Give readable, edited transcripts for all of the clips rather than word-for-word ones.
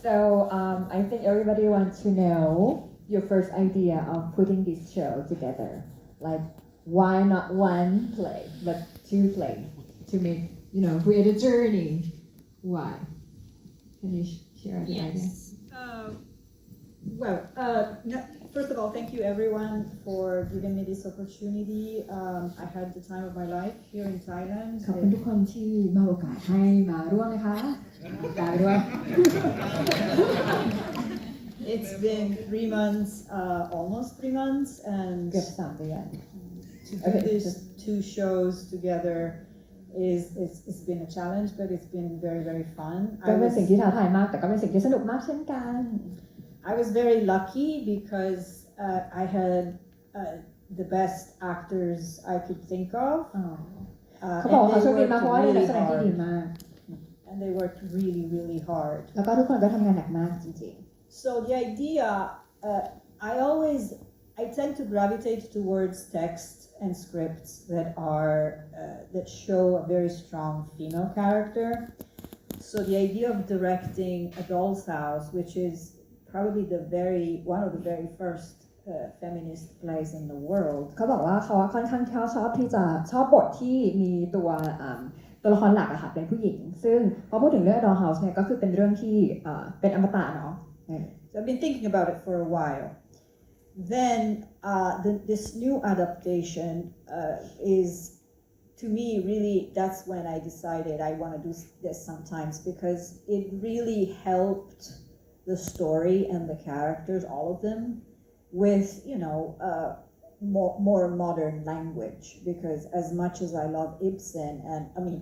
So I think everybody wants to know your first idea of putting this show together. Like, why not one play, but two plays to make, create a journey? Why? Can you share the idea? Yes. First of all, thank you everyone for giving me this opportunity. I had the time of my life here in Thailand. ขอบคุณทุกคนที่มาโอกาสให้มาร่วมนะคะกายด้วย It's been 3 months, almost 3 months, and เกือบ3 เดือน to do these 2 shows together it's been a challenge, but it's been very, very fun. ก็เป็นสิ่งที่ท้าทายมากแต่ก็เป็นสิ่งที่สนุกมากเช่นกัน I was very lucky because I had the best actors I could think of. เขาบอกเขาโชคดีมากเพราะว่าได้นักแสดงที่ดีมาก And they worked really, really hard. แล้วก็ทุกคนก็ทำงานหนักมากจริงๆ So the idea, I tend to gravitate towards text and scripts that show a very strong female character. So the idea of directing A Doll's House, which is probably one of the very first feminist plays in the world. เขาบอกว่าเขาค่อนข้างชอบบทที่มีตัวละครหลักอะค่ะเป็นผู้หญิงซึ่งพอพูดถึงเรื่อง Doll's House เนี่ยก็คือเป็นเรื่องที่เป็นอมตะเนาะ So I've been thinking about it for a while. Then this new adaptation is, to me, really, that's when I decided I want to do this sometimes because it really helped the story and the characters, all of them, with, more modern language. Because as much as I love Ibsen, and I mean,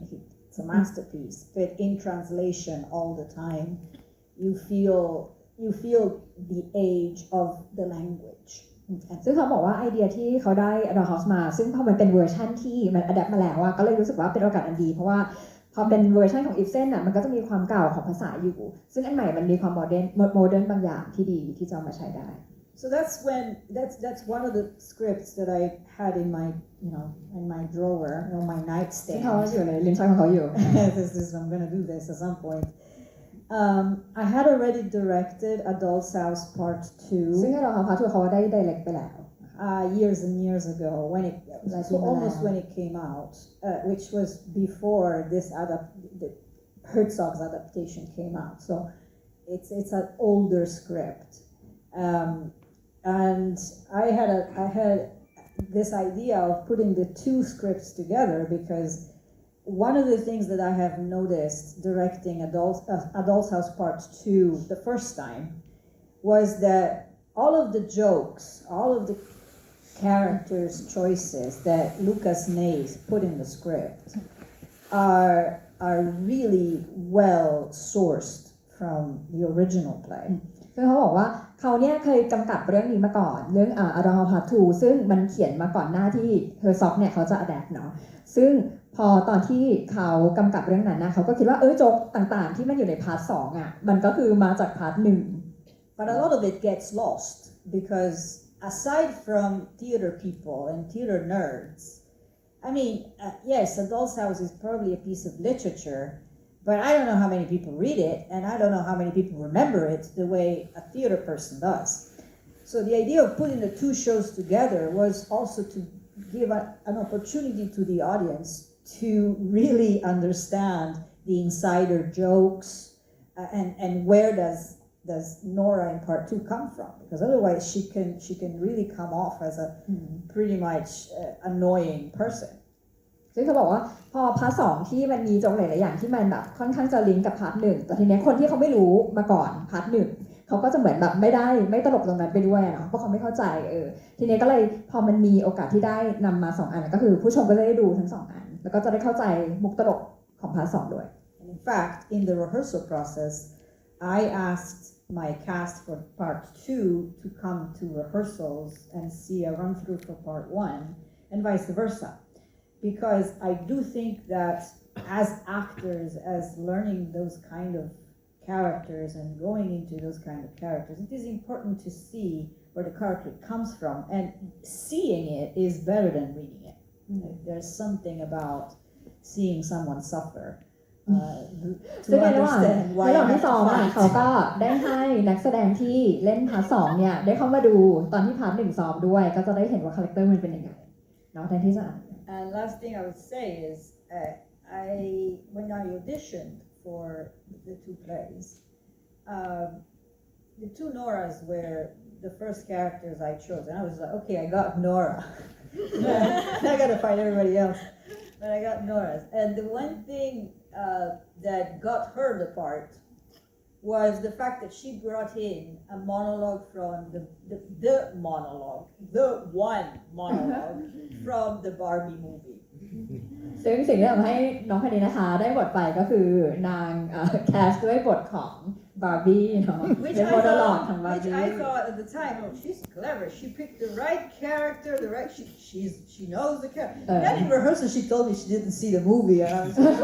it's a masterpiece, but in translation all the time, you feel the age of the language. ซึ่งเขาบอกว่าไอเดียที่เขาได้ Doll's House มาซึ่งพอมันเป็นเวอร์ชันที่มันอัดแอปมาแล้วก็เลยรู้สึกว่าเป็นโอกาสอันดีเพราะว่าพอเป็นเวอร์ชันของ Ibsen มันก็จะมีความเก่าของภาษาอยู่ซึ่งอันใหม่มันมีความโมเดิร์นบางอย่างที่ดีที่จะมาใช้ได้ So that's one of the scripts that I had in my drawer, my nightstand. ที่เขาอยู่ในลิ้นชักของเขาอยู่ I'm gonna do this at some point. I had already directed A Doll's House Part 2. ซึ่งเราพาร์ท2เขาได้ direct ไปแล้ว years and years ago almost when it came out, which was before the Herzog's adaptation came out. So it's an older script. And I had this idea of putting the 2 scripts together because one of the things that I have noticed directing A Doll's House Part 2 the first time was that all of the jokes, all of the characters' choices that Lucas Neiss put in the script are really well sourced from the original play. คือเขาบอกว่าเขาเนี่ยเคยกำกับเรื่องนี้มาก่อนเรื่องA Doll's House Part 2ซึ่งมันเขียนมาก่อนหน้าที่ Herzog เนี่ยเขาจะ adapt เนาะซึ่งพอตอนที่เขากำกับเรื่องนั้นนะเขาก็คิดว่าโจ๊กต่างๆที่มันอยู่ในพาร์ท2มันก็คือมาจากพาร์ท1 But a lot of it gets lost because aside from theater people and theater nerds, I mean, yes, A Doll's House is probably a piece of literature, but I don't know how many people read it, and I don't know how many people remember it the way a theater person does. So the idea of putting the 2 shows together was also to give an opportunity to the audience to really understand the insider jokes and where does Nora in Part 2 come from? Because otherwise she can really come off as a pretty much annoying person. ซึ่งเขาบอกว่าพอพาร์ท2ที่มันมีโจ๊กหลายๆอย่างที่มันแบบค่อนข้างจะลิงก์กับพาร์ท1แต่ทีนี้คนที่เขาไม่รู้มาก่อนพาร์ท1เขาก็จะเหมือนแบบไม่ตลกตรงนั้นไปด้วยเนาะเพราะเขาไม่เข้าใจทีนี้ก็เลยพอมันมีโอกาสที่ได้นำมา2อันก็คือผู้ชมก็จะได้ดูทั้ง2อันแล้วก็จะได้เข้าใจมุกตลกของพาร์ท2ด้วย And in fact, in the rehearsal process, I asked my cast for Part 2 to come to rehearsals and see a run through for Part 1 and vice versa. Because I do think that as actors, as learning those kind of characters and going into those kind of characters, it is important to see where the character comes from, and seeing it is better than reading it. There's something about seeing someone suffer ซึ่ง to ในระหว่าง understand ใน why ระห I ว่าง have ที่ to ซ้อมอ่ะ fight. เขาก็ได้ให้นักแสดงที่เล่นพาร์ทสองเนี่ยได้เข้ามาดูตอนที่พาร์ทหนึ่งซ้อมด้วยก็จะได้เห็นว่าคาแรคเตอร์มันเป็นยังไงเนาะแทนที่จะ And last thing I would say is, when I auditioned for the two plays, the two Noras were the first characters I chose, and I was like, okay, I got Nora. I gotta find everybody else, but I got Nora's. And the one thing that got her the part was the fact that she brought in a monologue from the monologue, the one monologue from the Barbie movie. ซึ่งสิ่งที่ทำให้น้องคนนี้นะคะได้บทไปก็คือนางแคสด้วยบทของบาร์บี้เนาะ Which เป็นโมเดลหลอดของบาร์ I บี้ thought at the time, oh, she's clever. She picked the right character, she knows the character. Then in rehearsal, she told me she didn't see the movie, and I was like,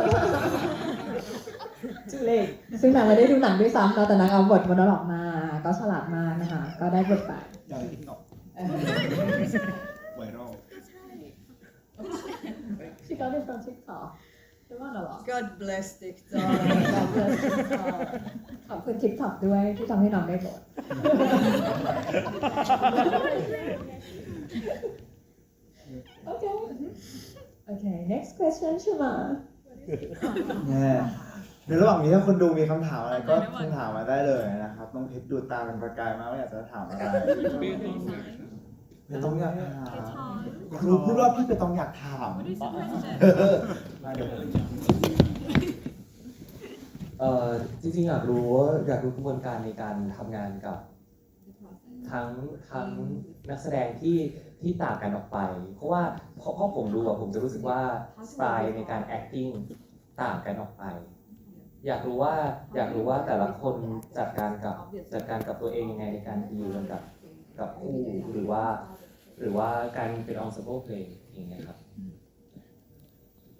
too late. ซึ่งนางไม่ได้ดูหนังด้วยซ้ำเนาะแต่นางเอาบทโมเดลหลอดมาก็ฉลาดมากนะคะก็ได้บทไป ดาวติ๊กต็อกไวรัล She got it from TikTok ใช่ไหมเหรอ God bless TikTok. ขอบคุณ TikTok ด้วยที่ทำให้น้องได้บท Okay next question ใช่ไหม เนี่ยในระหว่างนี้ถ้าคนดูมีคำถามอะไรก็คงถามมาได้เลยนะครับน้องเพชรดูตาเป็นประกายมากว่าอยากจะถามอะไรไม่ต้องอยากถามครูพูดว่าพี่ไปต้องอยากถาม จริงๆอยากรู้กระบวนการในการทำงานกับทั้งนักแสดงที่ต่างกันออกไป เพราะว่าพอผมดูผมจะรู้สึกว่าสไตล์ในการ acting ต่างกันออกไป อยากรู้ว่าแต่ละคนจัดการกับตัวเองยังไงในการดีลกับคู่หรือว่าการเป็น ensemble play อย่างเงี้ยครับ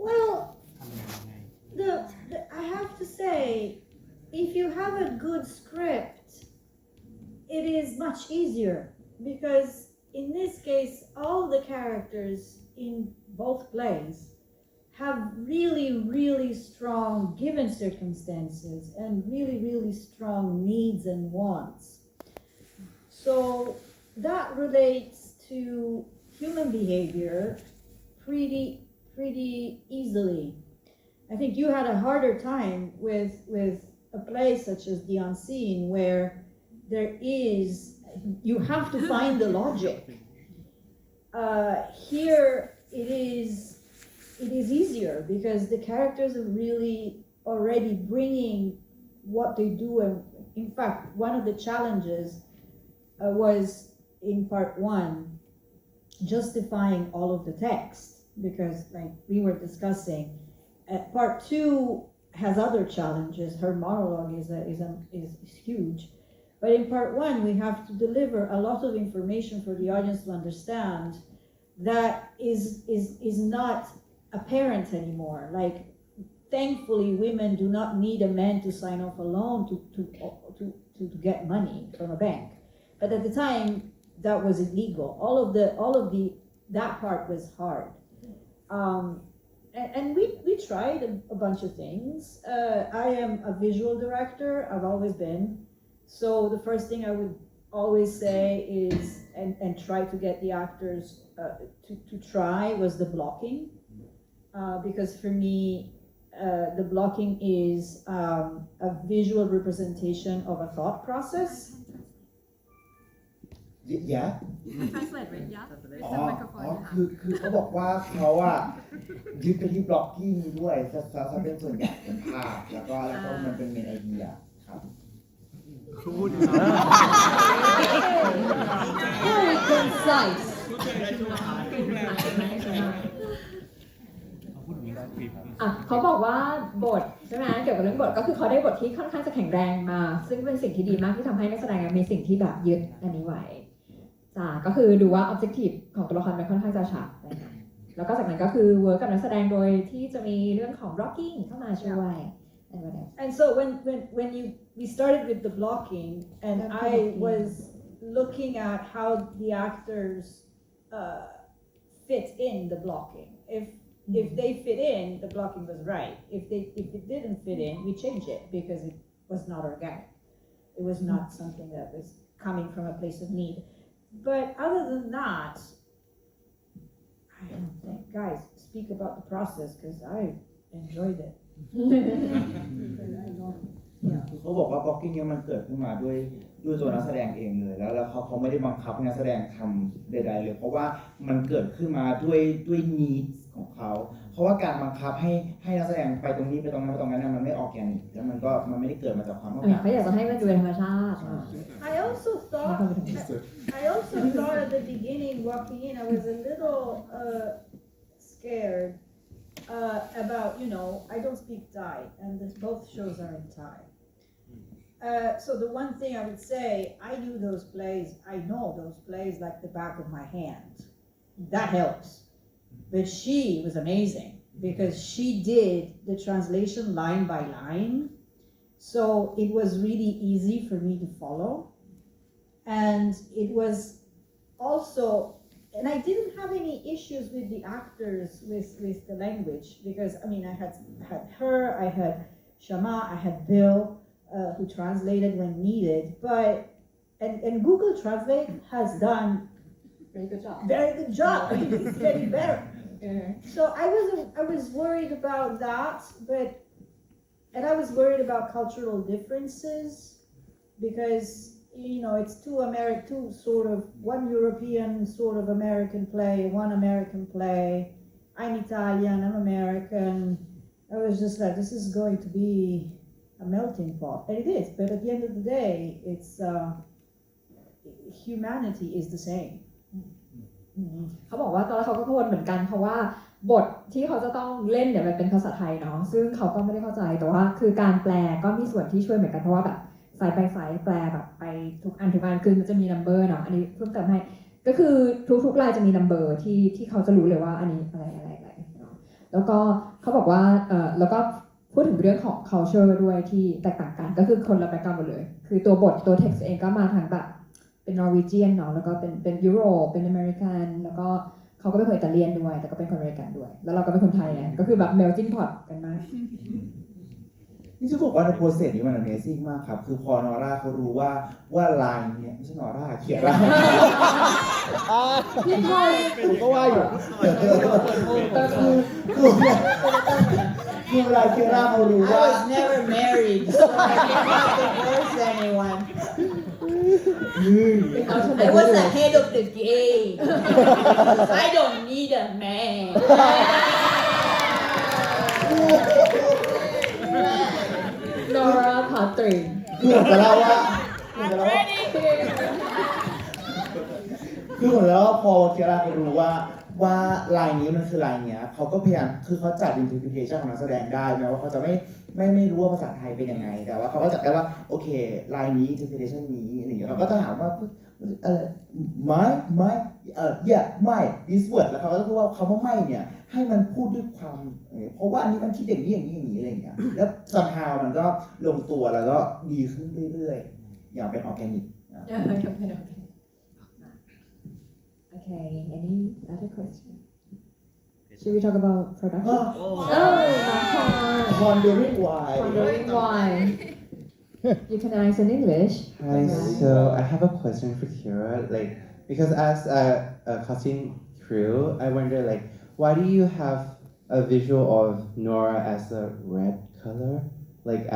Well, I have to say, if you have a good script, it is much easier because in this case, all the characters in both plays have really, really strong given circumstances and really, really strong needs and wants. So that relates to human behavior pretty easily. I think you had a harder time with a play such as The Unseen where you have to find the logic. Here it is easier because the characters are really already bringing what they do, and in fact one of the challenges was in part one justifying all of the text because like we were discussing, part two has other challenges. Her monologue is huge. But in part one, we have to deliver a lot of information for the audience to understand that is not apparent anymore. Like, thankfully, women do not need a man to sign off a loan to get money from a bank. But at the time, that was illegal. All of that part was hard. And we tried a bunch of things. I am a visual director. I've always been. So the first thing I would always say is, and try to get the actors to try was the blocking. Because for me, the blocking is a visual representation of a thought process. Yeah Translate, right? Yeah. Raise อ๋ the อ microphone. คือเขาบอกว่าเขายึดไปที่บล็อกกิ้งด้วยซะเป็นส่วนใหญ่เป็นภาพแล้วก็มันเป็นเมนไอเดียครับ Very concise เขาบอกว่าบทใช่ไหมเกี่ยวกับเรื่องบทก็คือเขาได้บทที่ค่อนข้างจะแข็งแรงมาซึ่งเป็นสิ่งที่ดีมากที่ทำให้นักแสดงมีสิ่งที่แบบยึดอันนี้ไว้จ้าก็คือดูว่า objective ของตัวละครมันค่อนข้างจะชัดนะคะแล้วก็จากนั้นก็คือเวิร์กกับนักแสดงโดยที่จะมีเรื่องของ blocking เข้ามาช่วย And so when we started with the blocking, and I was looking at how the actors fit in the blocking. If they fit in, the blocking was right. If it didn't fit in, we changed it because it was not organic. It was not something that was coming from a place of need. But other than that, I don't think, guys, speak about the process because I enjoyed it. เขาบอกว่าบล็อกกิ้งเนี่ยมันเกิดขึ้นมาด้วยตัวนักแสดงเองเลยแล้วเขาไม่ได้บังคับให้นักแสดงทำใดๆเลยเพราะว่ามันเกิดขึ้นมาด้วยneeds ของเขาเพราะว่าการบังคับให้นักแสดงไปตรงนี้ไปตรงนั้นไปตรงนั้นมันไม่ออร์แกนิกแล้วมันไม่ได้เกิดมาจากความต้องการ เขาอยากจะให้มันดูเป็นธรรมชาติ I also thought at the beginning walking in, I was a little scared about, I don't speak Thai, and both shows are in Thai. So the one thing I would say, I know those plays like the back of my hand. That helps. But she was amazing because she did the translation line by line. So it was really easy for me to follow. And it was also, and I didn't have any issues with the actors with the language because, I had her, I had Shama, I had Bill, who translated when needed, but, and Google Translate has done very good job. It's getting better. So I was worried about that, and I was worried about cultural differences because, it's two sort of, one European sort of American play, one American play. I'm Italian, I'm American. I was just like, this is going to be a melting pot, and it is. But at the end of the day, it's humanity is the same. เขาบอกว่าตอนแรกเขาก็กังวลเหมือนกันเพราะว่าบทที่เขาจะต้องเล่นเนี่ยมันเป็นภาษาไทยเนาะซึ่งเขาก็ไม่ได้เข้าใจแต่ว่าคือการแปลก็มีส่วนที่ช่วยเหมือนกันเพราะว่าแบบสายไปสายแปลแบบไปทุกอันคือมันจะมีนัมเบอร์เนาะอันนี้เพิ่มเติมให้ก็คือทุกลายจะมีนัมเบอร์ที่เขาจะรู้เลยว่าอันนี้อะไรเนาะแล้วก็เขาบอกว่าแล้วก็พูดถึงเรื่องของ culture ด้วยที่แตกต่างกันก็คือคนละแบ็คกราวด์หมดเลยคือตัวบทตัว text เองก็มาทางแบบเป็นนอร์วีเจียนเนาะแล้วก็เป็นยุโรปเป็นอเมริกันแล้วก็เขาก็เป็นคนอิตาเลียนด้วยแต่ก็เป็นคนอเมริกันด้วยแล้วเราก็เป็นคนไทยนะก็คือแบบ melting pot กันมากนี่จะบอกว่าในโปรเซสนี้มัน Amazing มากครับคือพอนอร่าเขารู้ว่าไลน์เนี่ยไม่ใช่นอร่าเขียนแล้วพี่ไทยผมก็ว่าอยู่คือเวลาเคียร่าเขารู้ว่า I was never married, so I cannot divorce anyone. I was the head of the game. I don't need a man. Nora Patrick คือผมจะเล่าว่าพอเคียร่าเขารู้ว่าลายนี้มันคือลายเนี้ยเขาก็พยายามคือเขาจัด interpretation ของนักแสดงได้แม้ว่าเขาจะไม่รู้ว่าภาษาไทยเป็นยังไงแต่ว่าเขาก็จัดได้ว่าโอเคลายนี้ interpretation นี้อะไรอย่างเงี้ยเราก็จะถามว่าไม่this word แล้วเขาก็จะพูดว่าคำว่าไม่เนี่ยให้มันพูดด้วยความเพราะว่าอันนี้มันคิดอย่างนี้อะไรอย่างเงี้ยแล้ว somehow มันก็ลงตัวแล้วก็ดีขึ้นเรื่อยๆอย่างเป็นออร์แกนิกOkay, any other question? Should we talk about production? Wondering why. You can answer in English. Hi, so I have a question for Kira. Because as a costume crew, I wonder, why do you have a visual of Nora as a red color,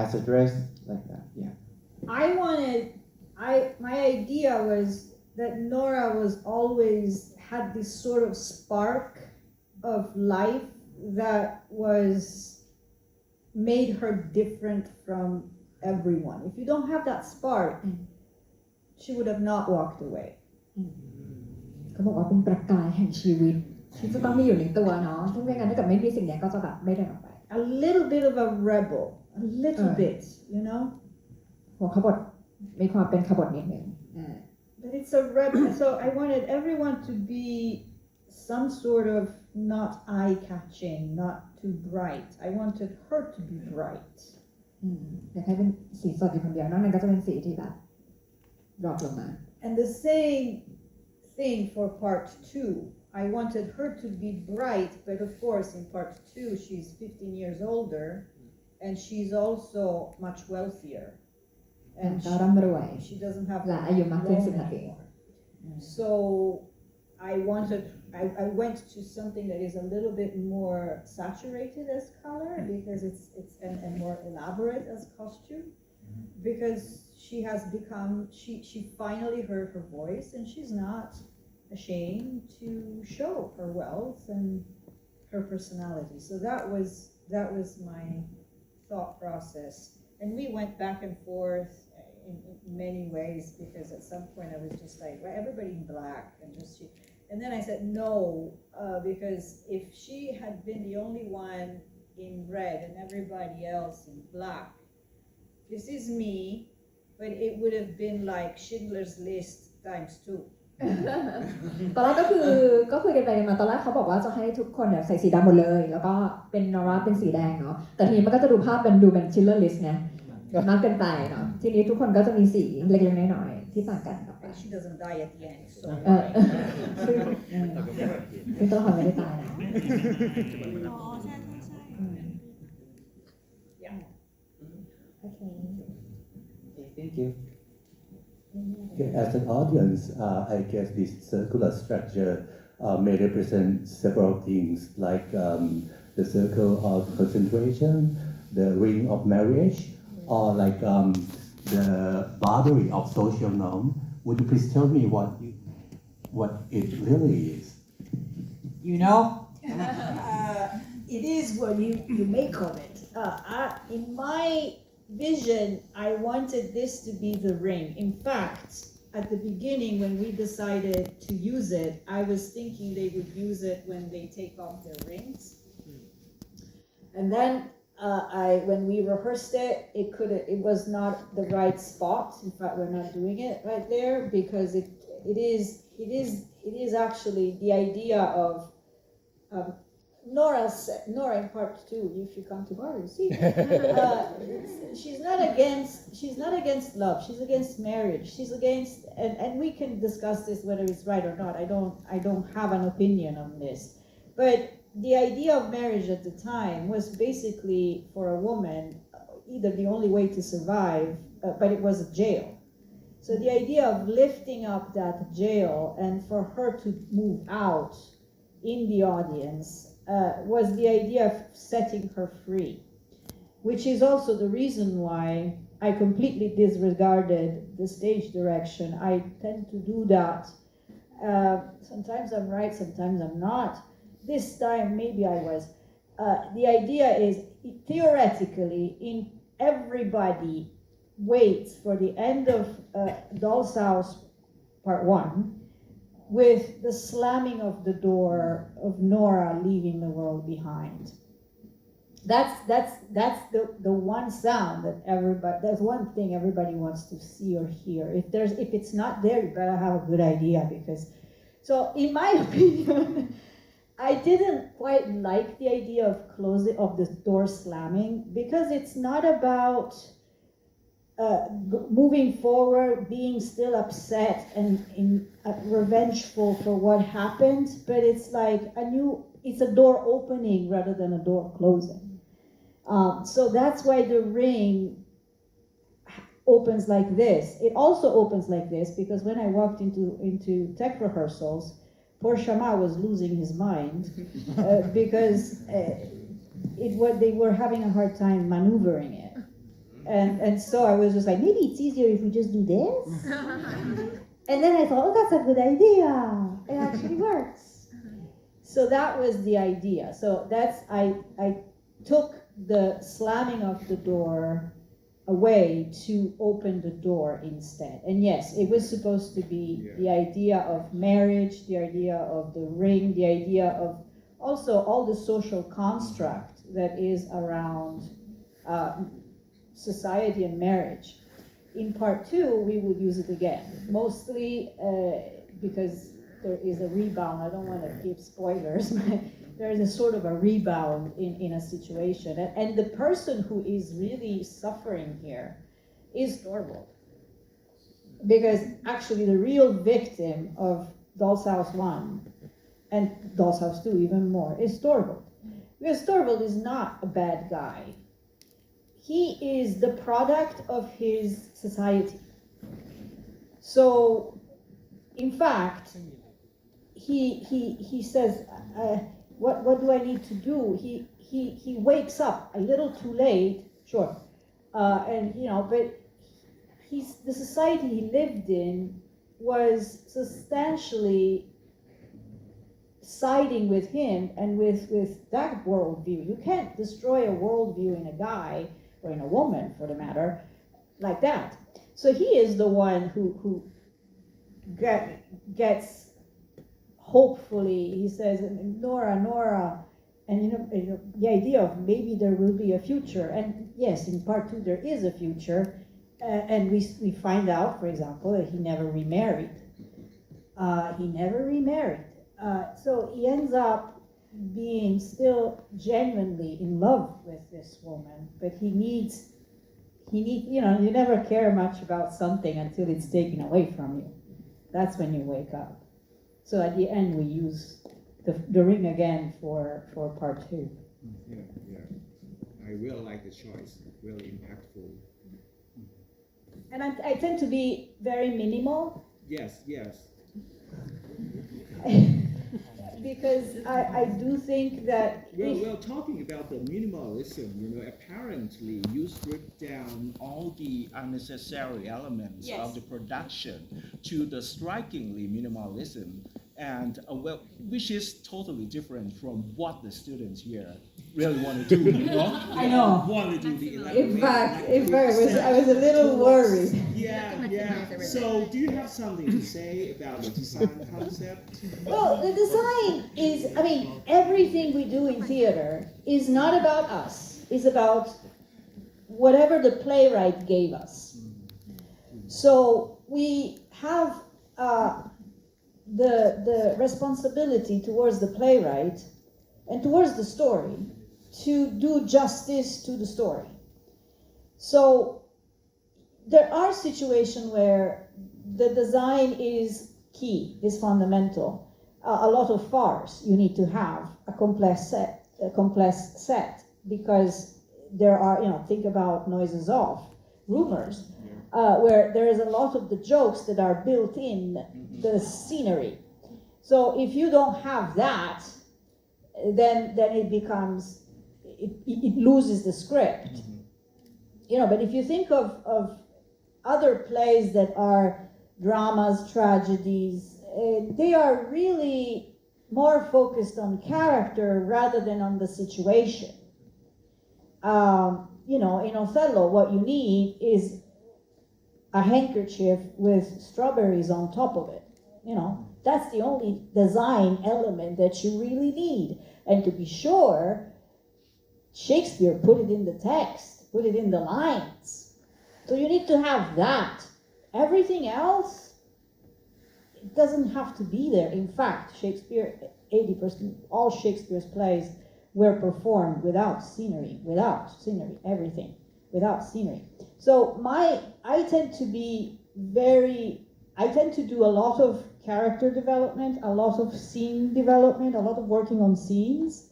as a dress like that? Yeah. My idea was that Nora was always had this sort of spark of life that made her different from everyone. If you don't have that spark, she would have not walked away. เขาบอกว่าเป็นประกายแห่งชีวิตที่จะต้องมีอยู่ในตัวเนาะซึ่งไม่งั้นถ้าเกิดไม่มีสิ่งนี้ก็จะแบบไม่เดินออกไป A little bit of a rebel, a little bit, หัวขบถมีความเป็นขบถนิดนึงBut it's a rebel. So I wanted everyone to be some sort of not eye-catching, not too bright. I wanted her to be bright. อยากให้เป็นสีสดอยู่คนเดียวนอกนั้นก็จะเป็นสีที่แบบดรอปลงมา And the same thing for part 2. I wanted her to be bright, but of course in part 2 she's 15 years older and she's also much wealthier ก็ร่ำรวย she doesn't have และอายุมากขึ้น loan 15 ปี anymore. So I went to something that is a little bit more saturated as color because it's and more elaborate as costume because she has become she finally heard her voice and she's not ashamed to show her wealth and her personality. So that was my thought process, and we went back and forth in many ways because at some point I was just like, well, everybody in black and then I said no because if she had been the only one in red and everybody else in black, this is me, but it would have been like Schindler's List times 2. ตอนแรกก็คุยกันไปกันมาตอนแรกเขาบอกว่าจะให้ทุกคนเนี่ยใส่สีดำหมดเลยแล้วก็เป็นนอร่าเป็นสีแดงเนาะแต่ทีนี้มันก็จะดูภาพเป็นดูเป็น Schindler List ไงมากเกินไปเนาะทีนี้ทุกคนก็จะมีสีเล็กๆน้อยๆที่ต่างกันออกไป And she doesn't die at the end, so ซึ่งตัวละครไม่ได้ตายนะ อ๋อใช่ใช่ yeah. โอเค Thank you. Okay, as an audience, I guess this circular structure may represent several things like the circle of concentration, the ring of marriage, or like the boundary of social norm. Would you please tell me what it really is? You know, it is what you make of it. In my vision, I wanted this to be the ring. In fact, at the beginning when we decided to use it, I was thinking they would use it when they take off their rings. And then when we rehearsed it, it was not the right spot. In fact, we're not doing it right there because it is actually the idea of Nora in part 2. If you come tomorrow, you see. She's not against love. She's against marriage. She's against, and we can discuss this whether it's right or not. I don't have an opinion on this, but the idea of marriage at the time was basically for a woman either the only way to survive, but it was a jail. So the idea of lifting up that jail and for her to move out in the audience was the idea of setting her free, which is also the reason why I completely disregarded the stage direction. I tend to do that. Sometimes I'm right, sometimes I'm not. This time maybe I was. The idea is theoretically in everybody waits for the end of Doll's House Part 1 with the slamming of the door of Nora leaving the world behind. That's the one sound that that's one thing everybody wants to see or hear. If it's not there, you better have a good idea because, so in my opinion, I didn't quite like the idea of the door slamming because it's not about moving forward, being still upset and revengeful for what happened, but it's like it's a door opening rather than a door closing. So that's why the ring opens like this. It also opens like this because when I walked into tech rehearsals, poor Shama was losing his mind because they were having a hard time maneuvering it. And so I was just like, maybe it's easier if we just do this. And then I thought, oh, that's a good idea. It actually works. So that was the idea. So I took the slamming of the door away to open the door instead. And yes, it was supposed to be the idea of marriage, the idea of the ring, the idea of also all the social construct that is around society and marriage. In part 2, we would use it again, mostly because there is a rebound. I don't want to give spoilers, but there is a sort of a rebound in a situation. And the person who is really suffering here is Thorvald. Because actually the real victim of Doll's House 1 and Doll's House 2 even more, is Torvald. Because Torvald is not a bad guy. He is the product of his society. So, in fact, he says, what do I need to do? He wakes up a little too late, sure, and but the society he lived in was substantially siding with him and with that worldview. You can't destroy a worldview in a guy or in a woman, for the matter, like that. So he is the one who gets, hopefully, he says, Nora, and the idea of maybe there will be a future. And yes, in part 2 there is a future, and we find out, for example, that he never remarried. So he ends up being still genuinely in love with this woman, but he needs, you never care much about something until it's taken away from you. That's when you wake up. So at the end, we use the ring again for part 2. Yeah. I really like the choice, really impactful. And I tend to be very minimal. Yes. Because I do think that Well, talking about the minimalism, apparently you strip down all the unnecessary elements Yes. of the production to the strikingly minimalism, and which is totally different from what the students here really want to do. I know. Want to do the In fact, elaborate I was a little worried. Yeah. So, do you have something to say about the design concept? Well, the design is, everything we do in theater is not about us. It's about whatever the playwright gave us. So we have the responsibility towards the playwright and towards the story to do justice to the story. So there are situations where the design is key, is fundamental. A lot of farce you need to have a complex set because there are, think about Noises Off, Rumors, where there is a lot of the jokes that are built in the scenery. So if you don't have that, then it becomes, it loses the script. But if you think of other plays that are dramas, tragedies, they are really more focused on character rather than on the situation. In Othello, what you need is a handkerchief with strawberries on top of it. That's the only design element that you really need. And to be sure, Shakespeare put it in the text, put it in the lines. So you need to have that. Everything else, it doesn't have to be there. In fact, Shakespeare, 80%, all Shakespeare's plays were performed without scenery, everything, without scenery. So I tend to do a lot of character development, a lot of scene development, a lot of working on scenes.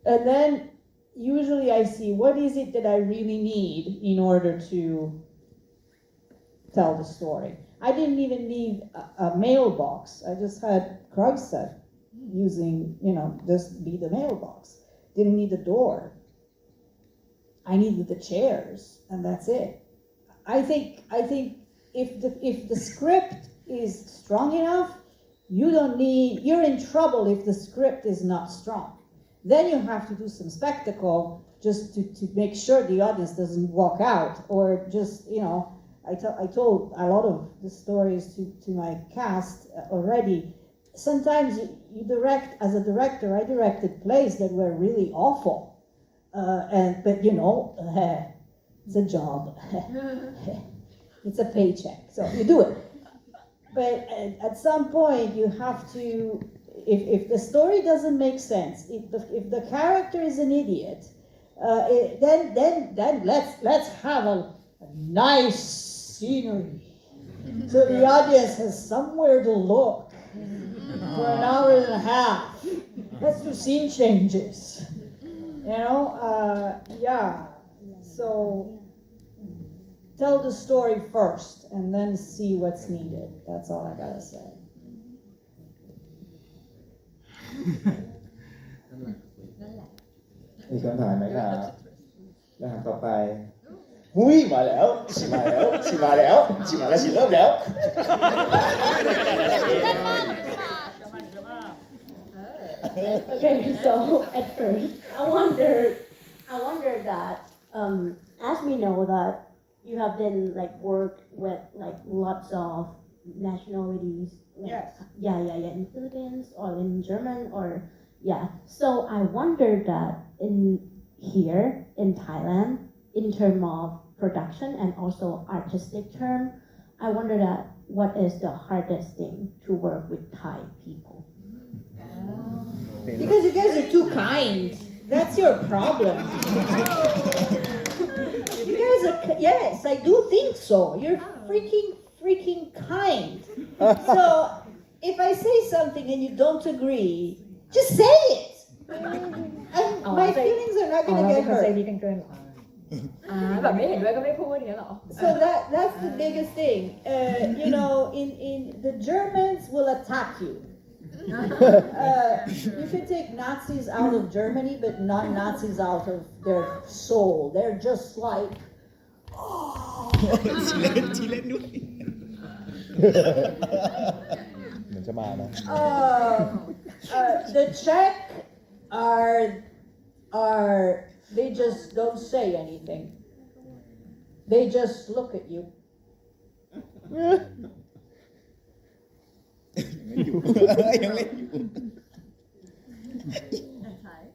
And then usually I see what is it that I really need in order to tell the story. I didn't even need a mailbox. I just had Krugstad using, just be the mailbox. Didn't need a door. I needed the chairs, and that's it. I think if the script is strong enough, you're in trouble if the script is not strong. Then you have to do some spectacle just to make sure the audience doesn't walk out, or just, I told a lot of the stories to my cast already. Sometimes you direct, as a director, I directed plays that were really awful. But it's a job. It's a paycheck, so you do it. But at some point you have to, if the story doesn't make sense, if the character is an idiot, then let's have a nice scenery, so the audience has somewhere to look. for an hour and a half. Let's do scene changes. You know, yeah. So tell the story first and then see what's needed. That's all I gotta say. มีคำถามไหมครับคำถามต่อไปหุ้ยมาแล้วชิมาแล้วชิมาแล้วชิมาแล้วชิเริ่มแล้ว Okay, so at first, I wonder that, as we know that you have been like work with like lots of nationalities. Like, Yes. Yeah, in Philippines or in German or yeah. So I wonder that in here in Thailand, in terms of production and also artistic term, I wonder that what is the hardest thing to work with Thai people? Because you guys are too kind. That's your problem. You guys are, yes, I do think so. You're freaking kind. So if I say something and you don't agree, just say it. And my feelings are not อ๋อ gonna เราเป็ get นคนใจ hurt. ดีกันเกินเหรอแบบไม่เห็นด้วยก็ไม่พูดอย่างเงี้ยเหรอ So that's the biggest thing. You know, in the Germans will attack you. You can take Nazis out of Germany, but not Nazis out of their soul. They're just like, เหมือนจะมานะ the Czech are they just don't say anything. They just look at you.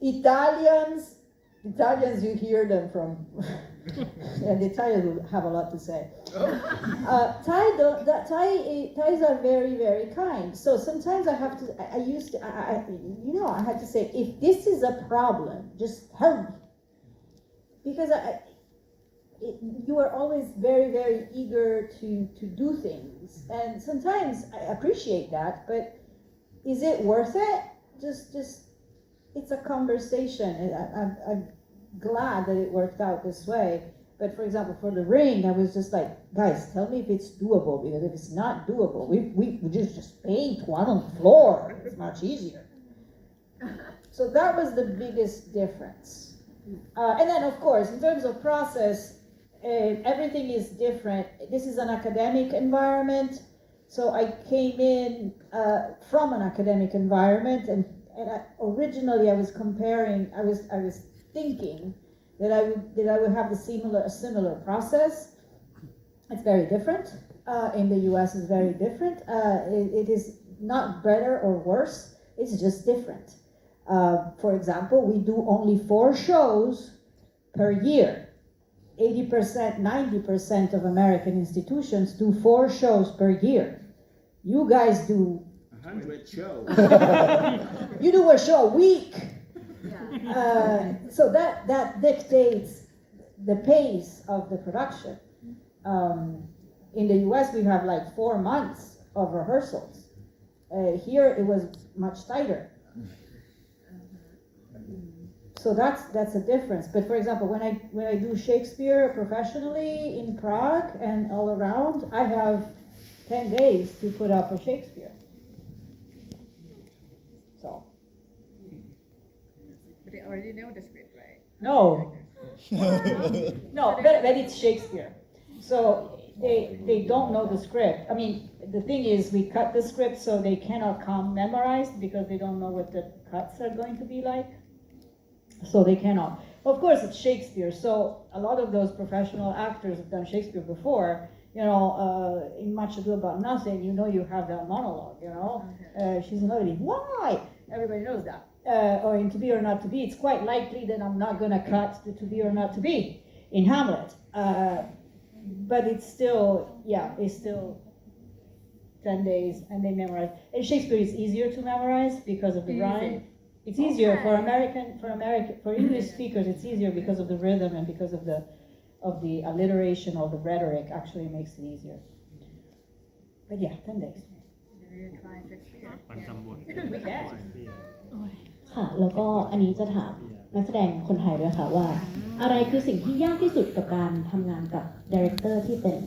Italians, you hear them from, and the Italians will have a lot to say. Thais are very, very kind. So sometimes I have to, I had to say, if this is a problem, just help me. Because you are always very, very eager to do things. And sometimes I appreciate that, but is it worth it? Just it's a conversation. I'm glad that it worked out this way. But for example, for the ring, I was just like, guys, tell me if it's doable, because if it's not doable, we just paint one on the floor. It's much easier. So that was the biggest difference. And then, of course, in terms of process, everything is different. This is an academic environment. So I came in from an academic environment, and originally I was comparing. I was thinking that I would have a similar process. It's very different. In the U.S., it's very different. It is not better or worse. It's just different. For example, we do only 4 shows per year. 80%, 90% of American institutions do 4 shows per year. You guys do 100 shows. you do a show a week. So that dictates the pace of the production. In the US, we have like 4 months of rehearsals. Here, it was much tighter. So that's a difference. But for example, when I do Shakespeare professionally in Prague and all around, I have 10 days to put up a Shakespeare. So. But they already know the script, right? No. No, but it's Shakespeare. So they don't know the script. I mean, the thing is, we cut the script so they cannot come memorized, because they don't know what the cuts are going to be like. So they cannot. Of course, it's Shakespeare. So a lot of those professional actors have done Shakespeare before. You know, in Much Ado About Nothing, you know you have that monologue, you know. She's an lady. Why? Everybody knows that. Or in To Be or Not to Be, it's quite likely that I'm not going to cut the To Be or Not to Be in Hamlet. But it's still 10 days, and they memorize. And Shakespeare is easier to memorize because of the rhyme. It's easier for English speakers. It's easier because of the rhythm and because of the alliteration or the rhetoric. Actually, makes it easier. But yeah, 10 days. you try Shakespeare? มันจำบท ค่ะ แล้วก็อันนี้จะถามนักแสดงคนไทยด้วยค่ะว่า อะไรคือสิ่งที่ยากที่สุดกับการทำงานกับดีเรคเตอร์ที่เป็น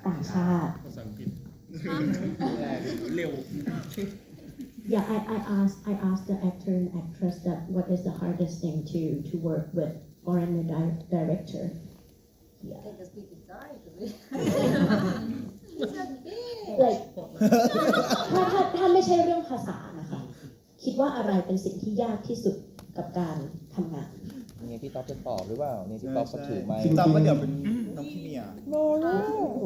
ต่างชาติ ภาษาอังกฤษ เร็ว Yeah, I asked the actor and actress that what is the hardest thing to work with foreign director. Yeah. Like ถ้าไม่ใช่เรื่องภาษานะคะ คิดว่าอะไรเป็นสิ่งที่ยากที่สุดกับการทำงาน นี่พี่ต๊อบจะตอบหรือเปล่านี่พี่ต๊อบก็ถือไมค์ จริงๆก็เดี๋ยวเป็นน้องพี่เมีย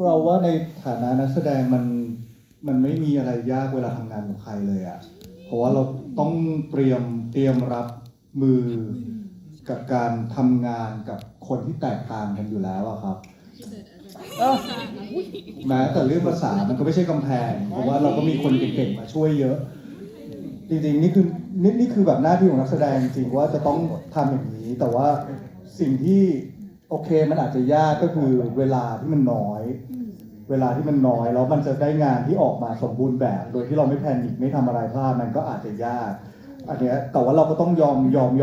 เราว่าในฐานะนักแสดงมันไม่มีอะไรยากเวลาทำงานกับใครเลยอ่ะเพราะว่าเราต้องเตรียมรับมือกับการทำงานกับคนที่แตกต่างกันอยู่แล้วอะครับแม้แต่เรื่องภาษามันก็ไม่ใช่กำแพงเพราะว่าเราก็มีคนเก่งๆมาช่วยเยอะจริงๆนี่คือแบบหน้าที่ของนักแสดงจริงว่าจะต้องทำอย่างนี้แต่ว่าสิ่งที่โอเคมันอาจจะยากก็คือเวลาที่มันน้อยแล้วมันจะได้งานที่ออกมาสมบูรณ์แบบโดยที่เราไม่แพนิคไม่ทำอะไรพลาดมันก็อาจจะยากอันเนี้ยแต่ว่าเราก็ต้อง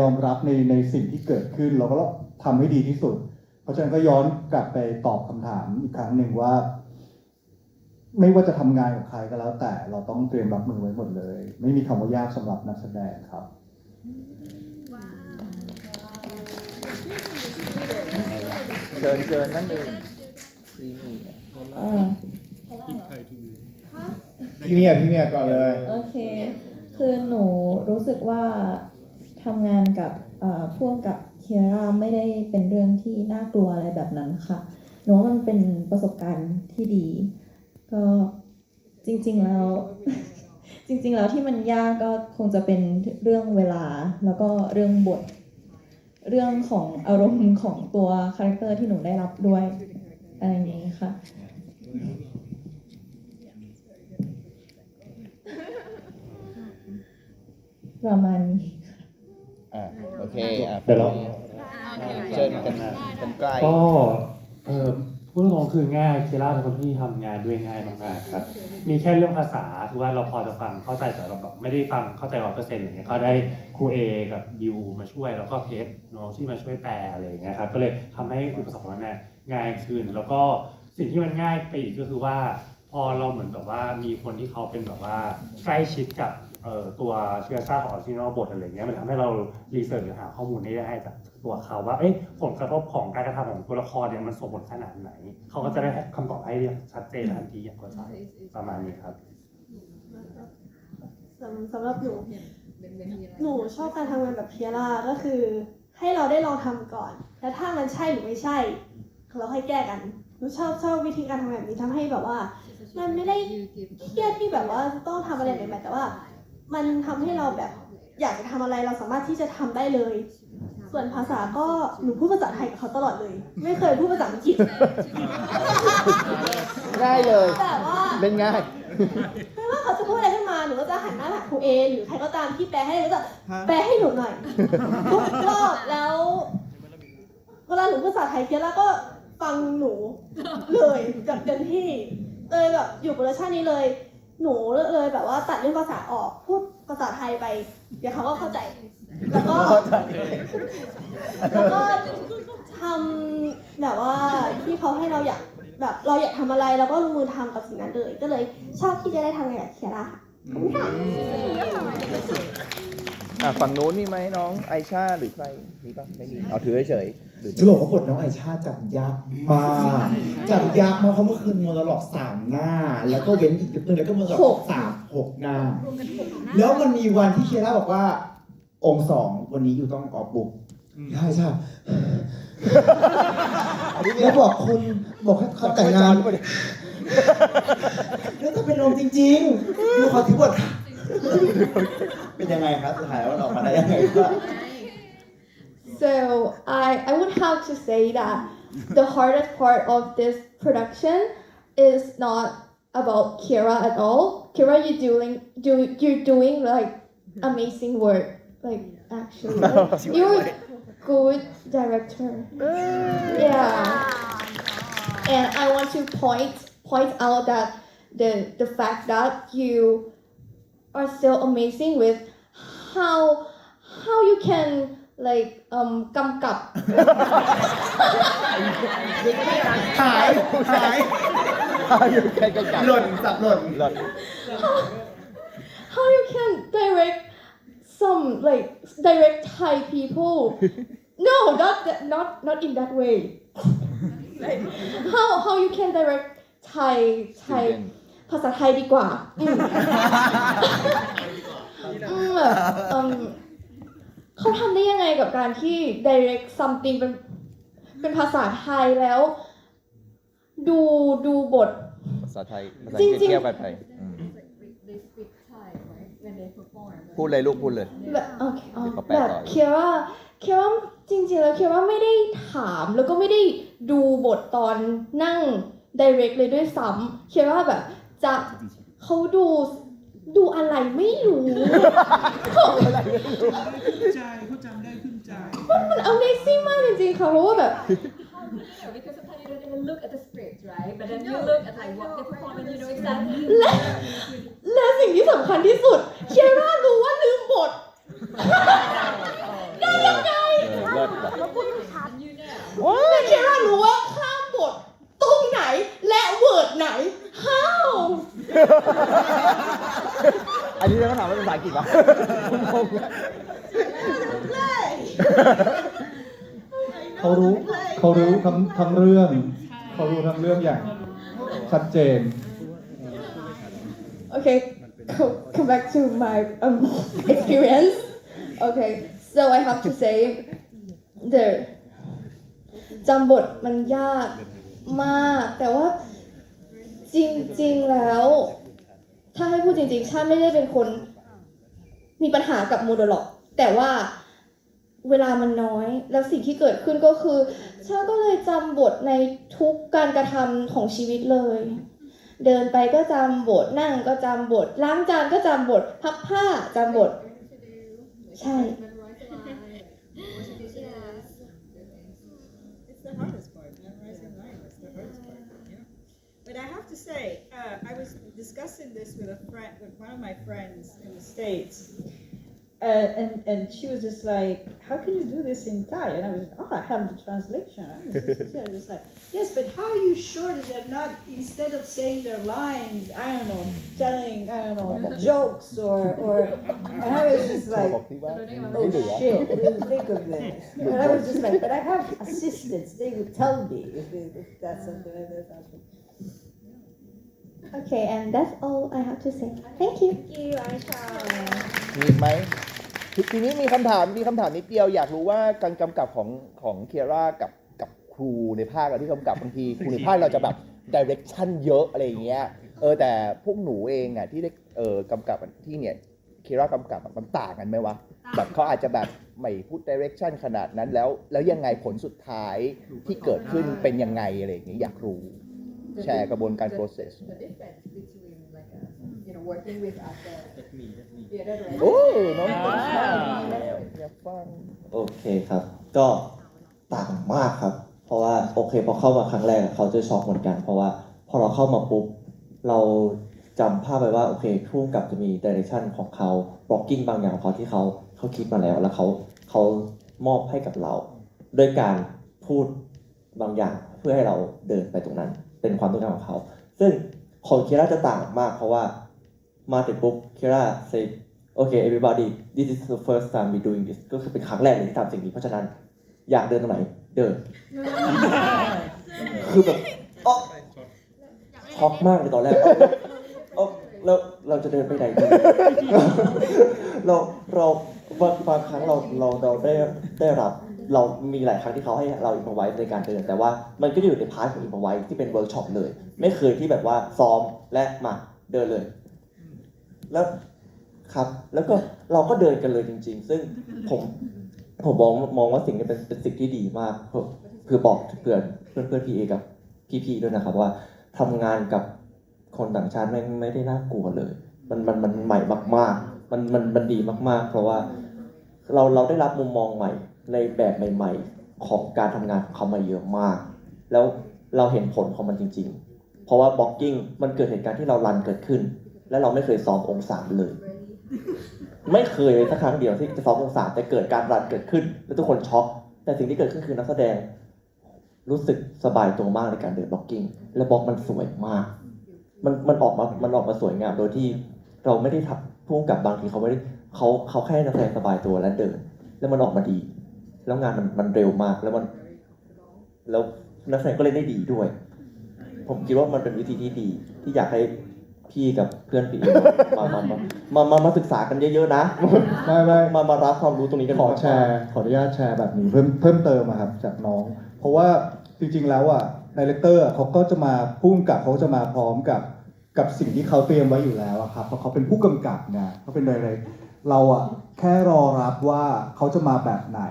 ยอมรับในสิ่งที่เกิดขึ้นเราก็ทำให้ดีที่สุดเพราะฉะนั้นก็ย้อนกลับไปตอบคำถามอีกครั้งหนึ่งว่าไม่ว่าจะทำงานกับใครก็แล้วแต่เราต้องเตรียมรับมือไว้หมดเลยไม่มีคำว่ายากสำหรับนักแสดงครับเชิญนั่นเองพี่เมียก่อนเลย โอเค คือหนูรู้สึกว่าทำงานกับพ่วงกับเคียร่าไม่ได้เป็นเรื่องที่น่ากลัวอะไรแบบนั้นค่ะหนูว่ามันเป็นประสบการณ์ที่ดีก็จริงๆแล้ว ที่มันยากก็คงจะเป็นเรื่องเวลาแล้วก็เรื่องบทเรื่องของอารมณ์ของตัวคาแรคเตอร์ที่หนูได้รับด้วยอะไรอย่างนี้ค่ะประมาณนี้โอเค เดี๋ยวเรา เชิญกันใกล้ก็พูดตรงๆคือง่ายเคียร่าเป็นคนที่ทำงานด้วยง่ายมากๆครับมีแค่เรื่องภาษาคือว่าเราพอจะฟังเข้าใจแต่เราแบบไม่ได้ฟังเข้าใจ100%อย่างเงี้ยก็ได้ครูเอกับดิวมาช่วยแล้วก็เพชรน้องที่มาช่วยแปลอะไรอย่างเงี้ยครับก็เลยทำให้อุปสรรคของนั้นง่ายขึ้นแล้วก็สิ่งที่มันง่ายไปอีกก็คือว่าพอเราเหมือนกับว่ามีคนที่เขาเป็นแบบว่าใกล้ชิดกับตัวเชื้อชาติของออริจินอลบทอะไรเงี้ยมันทำให้เรารีเสิร์ชหรือหาข้อมูลได้จากตัวเขาว่าผลกระทบของการกระทำของตัวละครเนี่ยมันส่งผลขนาดไหนเขาก็จะได้คำตอบให้ชัดเจนทันทีอย่างเข้าใจประมาณนี้ครับสำหรับหนูชอบการทำงานแบบเคียร่าก็คือให้เราได้ลองทำก่อนแล้วถ้ามันใช่หรือไม่ใช่เราค่อยแก้กันหนูชอบวิธีการทำงานแบบนี้ทำให้แบบว่ามันไม่ได้เครียดที่แบบว่าต้องทำอะไรใหม่ๆแต่ว่ามันทำให้เราแบบอยากจะทำอะไรเราสามารถที่จะทำได้เลยส่วนภาษาก็หนูพูดภาษาไทยกับเขาตลอดเลยไม่เคยพูดภาษาอังกฤษง่ายเลยแต่ว่าเป็นง่ายไม่ว่าเขาจะพูดอะไรขึ้นมาหนูก็จะหันหน้าหาครูเอหรือใครก็ตามที่แปลให้ก็จะแปลให้หนูหน่อยทุกรอบแล้วเวลาหนูพูดภาษาไทยเคียร่าก็ฟังหนูเลยแบบเต็มที่เลยแบบอยู่โปรดักชันนี้เลยหนูเลยแบบว่าตัดเรื่องภาษาออกพูดภาษาไทยไปเดี๋ยวเขาก็เข้าใจแล้วก็ทำแบบว่าที่เขาให้เราอยากแบบเราอยากทำอะไรเราก็ลงมือทำกับสิ่งนั้นเลยก็เลยชอบที่จะได้ทำงานกับเคียร่าค่ะ ฝั่งโน้นมีไหมน้องไอชาหรือใครมีป่ะไม่มีเอาถือเฉยจะบอกว่าบทน้องไอชาจับยากมากเพราะเมื่อคืนโมโนโลก3 หน้าแล้วก็เว้นอีกนึงแล้วก็โมโนโลก6 หน้าแล้วมันมีวันที่เคียร่าบอกว่าองค์ 2วันนี้อยู่ต้องออกบุกใช่แล้วบอกคุณบอกให้เขาแต่งงานแล้วก็เป็นลมจริงๆดูขอถือบทเป็นยังไงครับสุดท้ายว่าออกมาได้ยังไงครับ So I would have to say that the hardest part of this production is not about Kira at all. Kira, you're doing like amazing work. Like actually, you're good director. Yeah. And I want to point out that the fact that you are so amazing with how you can like กำกับ หายอยู่แค่กำกับ หล่นสับหล่น how you can direct some like direct Thai people no not in that way like how you can direct Thai ภาษาไทยดีกว่าเขาทำได้ยังไงกับการที่ direct something เป็นภาษาไทยแล้วดูบทภาษาไทยภาษาอังกฤษเทียบกันไปพูดเลยลูกพูดเลยโอเคแบบเคียร่าจริงๆแล้วเคียร่าไม่ได้ถามแล้วก็ไม่ได้ดูบทตอนนั่ง direct เลยด้วยซ้ำเคียร่าแบบจะเขาดูอะไรไม่รู้เขาจำได้ขึ้นใจมัน amazing มากจริงๆค่ะเพราะว่าแบบ because sometimes you don't even look at the script right but then you look at like what they perform and you know exactly และสิ่งที่สำคัญที่สุดเคียร่ารู้ว่าลืมบทได้ยังไงแล้วพูดชัดอยู่เนี่ยและเคียร่ารู้ว่าข้ามบทตรงไหนและเวิร์ดไหน how อันนี้เราก็ถามว่าเป็นภาษาอังกฤษปะเขารู้ทั้งเรื่องเขารู้ทั้งเรื่องอย่างชัดเจน Okay, come back to my experience. Okay, so I have to say, จำบทมันยากมากแต่ว่าจริงๆแล้วถ้าให้พูดจริงๆชาไม่ได้เป็นคนมีปัญหากับโมโนโลกแต่ว่าเวลามันน้อยแล้วสิ่งที่เกิดขึ้นก็คือชาก็เลยจำบทในทุกการกระทำของชีวิตเลยเดินไปก็จำบทนั่งก็จำบทล้างจานก็จำบทพับผ้าจำบทใช่ It's the hardest part. Memorizing lines is the hardest part. Yeah. But I have to say, I was discussing this with one of my friends in the States. And she was just like, how can you do this in Thai? And I was, I have the translation. I was just like, yes, but how are you sure that they're not, instead of saying their lines, I don't know, telling, I don't know, jokes or and I was just like, oh shit, I didn't think of this. And I was just like, but I have assistants, they would tell me if that's something like that. Okay, and that's all I have to say. Thank you. Thank you, Aisha. มีไหมทีนี้มีคำถามนิดเดียวอยากรู้ว่าการกำกับของเคียร่ากับครูในภาคที่กำกับบางทีครูในภาคเราจะแบบดิเรกชันเยอะอะไรอย่างเงี้ยแต่พวกหนูเองอ่ะที่ได้กำกับที่เนี่ยเคียร่ากำกับมันต่างกันไหมวะแบบเขาอาจจะแบบไม่พูดดิเรกชันขนาดนั้นแล้วยังไงผลสุดท้ายที่เกิดขึ้นเป็นยังไงอะไรอย่างเงี้ยอยากรู้แชร์กระบวนการ process working with other theater โอ้น้องอยากฟังโอเคครับก็ต่างมากครับเพราะว่าโอเคพอเข้ามาครั้งแรกเขาจะช็อกเหมือนกันเพราะว่าพอเราเข้ามาปุ๊บเราจำภาพไปว่าโอเคผู้กำกับจะมีดิเรกชันของเขาบล็อกกิ้งบางอย่างของเขาที่เขาคิดมาแล้วเขามอบให้กับเราด้วยการพูดบางอย่างเพื่อให้เราเดินไปตรงนั้นเป็นความต้องการของเขาซึ่งของเคียร่าจะต่างมากเพราะว่ามาถึงปุ๊บเคียร่า say okay everybody this is the first time we doing this ก็คือเป็นครั้งแรกเลยที่ทำสิ่งนี้เพราะฉะนั้นอยากเดินตรงไหนเดิน คือแบบช็อกมากเลยตอนแรกแล้วเราจะเดินไปไหนดีเราบางครั้งเราได้รับเรามีหลายครั้งที่เขาให้เราอิมพอไว้ในการเดินแต่ว่ามันก็อยู่ในพาร์ทของอิมพอไว้ที่เป็นเวิร์กช็อปเลยไม่เคยที่แบบว่าซ้อมและมาเดินเลยแล้วครับแล้วก็เราก็เดินกันเลยจริงๆซึ่งผมมองว่าสิ่งนี้เป็นสิ่งที่ดีมากเพื่อบอกเพื่อนพี่เอกับพี่ด้วยนะครับว่าทำงานกับคนต่างชาติไม่ได้น่ากลัวเลยมันใหม่มากๆมันดีมากๆเพราะว่าเราได้รับมุมมองใหม่ในแบบใหม่ๆของการทำงานของเขามาเยอะมากแล้วเราเห็นผลของมันจริงๆ เพราะว่าบล็อกกิ้งมันเกิดเหตุการณ์ที่เรารันเกิดขึ้น และเราไม่เคยซ้อมองศาเลย ไม่เคยเลยสักครั้งเดียวที่จะซ้อมองศาแต่เกิดการรันเกิดขึ้นแล้วทุกคนช็อกแต่สิ่งที่เกิดขึ้นคือนักแสดงรู้สึกสบายตัวมากในการเดินบล็อกกิ้งและบล็อกมันสวยมากมันออกมาสวยงามโดยที่เราไม่ได้ทับพุ่งกับบางทีเขาไม่ได้เขาแค่นักแสดงสบายตัวและเดินแล้วมันออกมาดี แล้วงานมันเร็วมากแล้วนักแสดงก็เล่นได้ดีด้วย ผมคิดว่ามันเป็นวิธีที่ดีที่อยากให้พี่กับเพื่อนพี่มาศึกษากันเยอะๆนะมารับความรู้ตรงนี้กัน ขออนุญาตแชร์แบบนี้เพิ่มเติมครับจากน้องเพราะว่าจริงๆแล้วไดเรคเตอร์เขาก็จะมาพุ่งกับเขาจะมาพร้อมกับสิ่งที่เขาเตรียมไว้อยู่แล้วครับเพราะเขาเป็นผู้กำกับนะเขาเป็นไดเรคเราแค่รอรับว่าเขาจะมาแบบไหน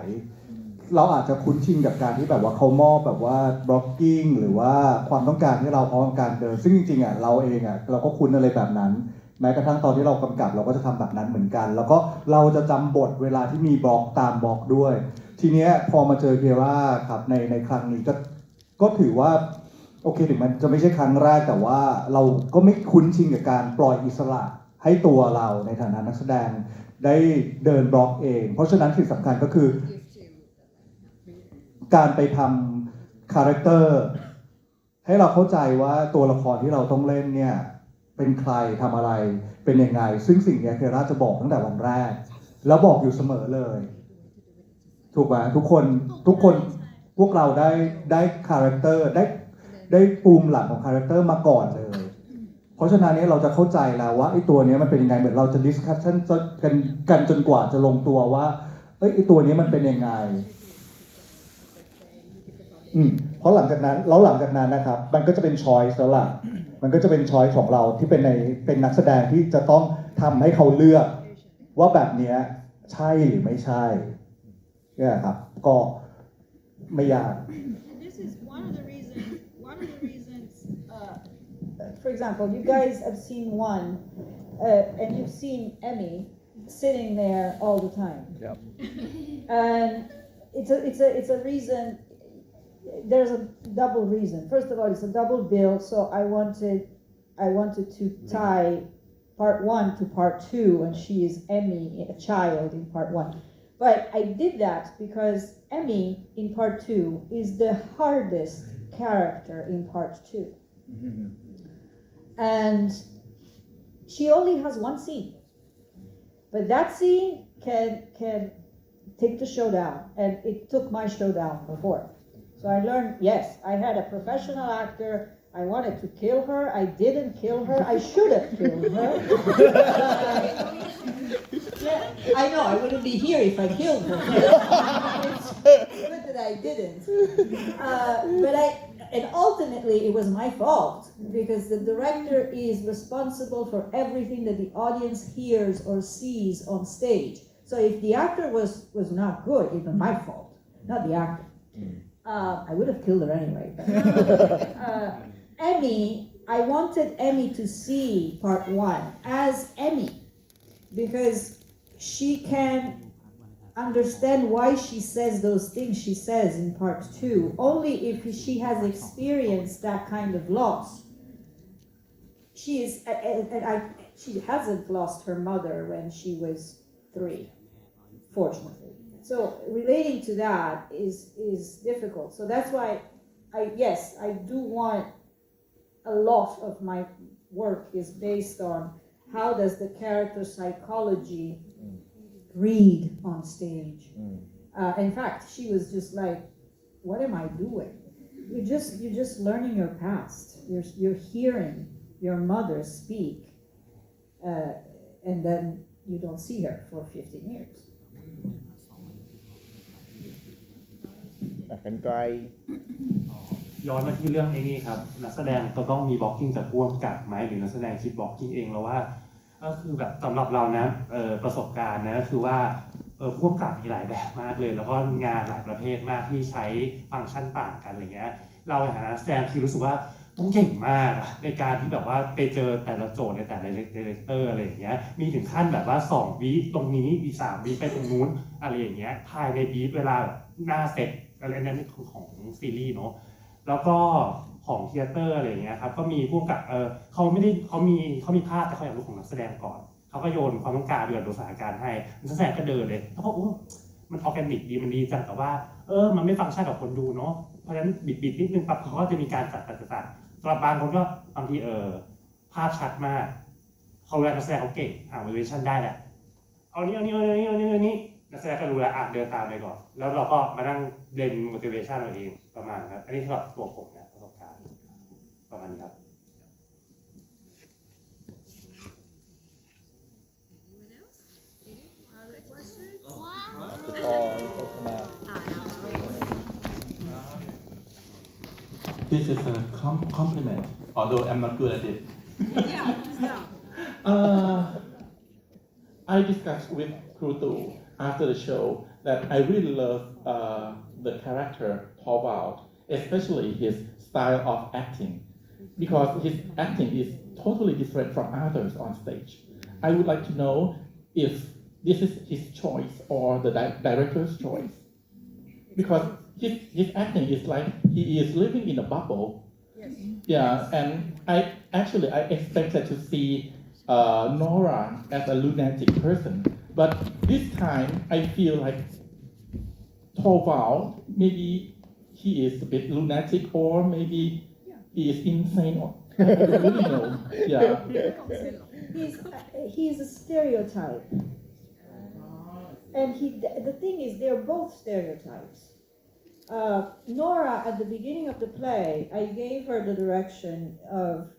เราอาจจะคุ้นชินกับการที่แบบว่าเขามอบแบบว่าบล็อกกิ้งหรือว่าความต้องการที่เราพร้อมการเดินซึ่งจริงๆเราเองเราก็คุ้นอะไรแบบนั้นแม้กระทั่งตอนที่เรากำกับเราก็จะทำแบบนั้นเหมือนกันแล้วก็เราจะจำบทเวลาที่มีบล็อกตามบล็อกด้วยทีเนี้ยพอมาเจอเคียร่าครับในครั้งนี้ก็ถือว่าโอเคถึงมันจะไม่ใช่ครั้งแรกแต่ว่าเราก็ไม่คุ้นชินกับการปล่อยอิสระให้ตัวเราในฐานะนักแสดงได้เดินบล็อกเองเพราะฉะนั้นสิ่งสำคัญก็คือการไปทำคาแรคเตอร์ให้เราเข้าใจว่าตัวละครที่เราต้องเล่นเนี่ยเป็นใครทำอะไรเป็นยังไงซึ่งสิ่งนี้เคียร่าจะบอกตั้งแต่วันแรกแล้วบอกอยู่เสมอเลยถูกไหมทุกคนพวกเราได้คาแรคเตอร์ได้ปูมหลังของคาแรคเตอร์มาก่อนเลยเพราะฉะนั้นนี้เราจะเข้าใจแล้วว่าไอ้ตัวนี้มันเป็นยังไงเหมือนเราจะดิสคัชชั่นกันจนกว่าจะลงตัวว่าไอ้ตัวนี้มันเป็นยังไงเพราะหลังจากนั้นนะครับมันก็จะเป็นช้อยส์แล้วล่ะมันก็จะเป็นช้อยส์ของเราที่เป็นนักแสดงที่จะต้องทำให้เขาเลือกว่าแบบนี้ใช่หรือไม่ใช่เนี่ยครับก็ไม่ยาก This is one of the reasons for example you guys have seen one and you've seen Emmy sitting there all the time yep. and it's a reason there's a double reason. First of all, it's a double bill, so I wanted to tie part 1 to part 2, and she is Emmy, a child in part 1. But I did that because Emmy in part 2 is the hardest character in part 2. And she only has one scene. But that scene can take the show down, and it took my show down before. So I learned, yes, I had a professional actor. I wanted to kill her. I didn't kill her. I should have killed her. Yeah, I know, I wouldn't be here if I killed her. It's good that I didn't. And ultimately it was my fault because the director is responsible for everything that the audience hears or sees on stage. So if the actor was not good, it was my fault, not the actor. I would have killed her anyway. But, Emmy, I wanted Emmy to see part 1 as Emmy because she can understand why she says those things she says in part 2 only if she has experienced that kind of loss. She hasn't lost her mother when she was 3, fortunately. So relating to that is difficult. So that's why I do want a lot of my work is based on how does the character psychology read on stage. In fact, she was just like, what am I doing? You're just learning your past. You're hearing your mother speak, and then you don't see her for 15 years. กันไกล ย้อนมาที่เรื่องนี้ครับนักแสดงก็ต้องมีบล็อกกิ้งจากผู้กำกับไหมหรือนักแสดงคิดบล็อกกิ้งเองแล้วว่าก็คือแบบสำหรับเรานะประสบการณ์นะก็คือว่าผู้กำกับมีหลายแบบมากเลยแล้วก็งานหลายประเภทมากที่ใช้ฟังก์ชันต่างกันอะไรเงี้ยเราในฐานะนักแสดงคือรู้สึกว่าต้องเก่งมากในการที่แบบว่าไปเจอแต่ละโจทย์ในแต่ละดีเรคเตอร์อะไรอย่างเงี้ยมีถึงขั้นแบบว่า2 วีคตรงนี้อีก3 วีคไปตรงนู้นอะไรอย่างเงี้ยภายในบีทเวลาหน้าเสร็จอะไรนั่นคือของซีรีส์เนาะแล้วก็ ของเทเตอร์อะไรอย่างเงี้ยครับก็มีพวกกับเขามีภาพแต่เขาอยากรู้ของนักแสดงก่อนเขาก็โยนความต้องการโยนตัวสถานการณ์ให้นักแสดงก็เดินเลยแล้วก็มันออร์แกนิกดีมันดีจังแต่ว่ามันไม่ฟังก์ชันกับคนดูเนาะเพราะฉะนั้นบิดนิดนึงปั๊บเขาก็จะมีการจัดสำหรับบางคนก็บางทีภาพชัดมากเขาเวลานักแสดงเขาเก่งmotivation ได้แหละเอานี้นักแสดงก็รู้แล้วเดินตามไปก่อนแล้วเราก็มานั่งเล่น motivation เราเองประมาณครับอันนี้สำหรับตัวผมนะประสบการณ์ประมาณนี้ครับ This is a compliment, although I'm not good at it. I discussed with Krutu after the show that I really love the character Torvald, especially his style of acting, because his acting is totally different from others on stage. I would like to know if this is his choice or the director's choice, because his acting is like he is living in a bubble. Yes. Yeah, and I expected to see Nora as a lunatic person, but this time I feel like Torvald, maybe he is a bit lunatic or maybe he is insane. I don't really know. Yeah. He's a stereotype. And the thing is, they're both stereotypes. Nora, at the beginning of the play, I gave her the direction of,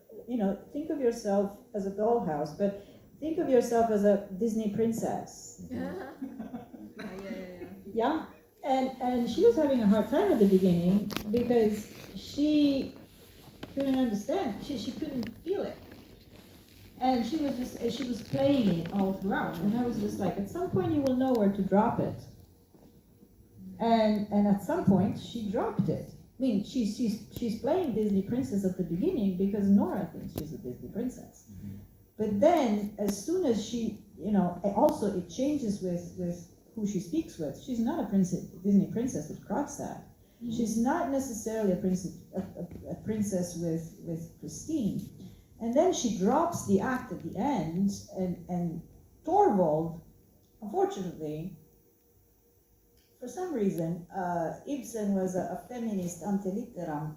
think of yourself as a dollhouse, but think of yourself as a Disney princess. Yeah? And she was having a hard time at the beginning because she couldn't understand. She couldn't feel it. And she was playing it all throughout. And I was just like, at some point you will know where to drop it. And at some point she dropped it. I mean, she's playing Disney princess at the beginning because Nora thinks she's a Disney princess. But then as soon as she, also it changes with who she speaks with. She's not a Disney princess with Krogstad. She's not necessarily a princess with Christine. And then she drops the act at the end, and Torvald, unfortunately, for some reason, Ibsen was a feminist ante litteram.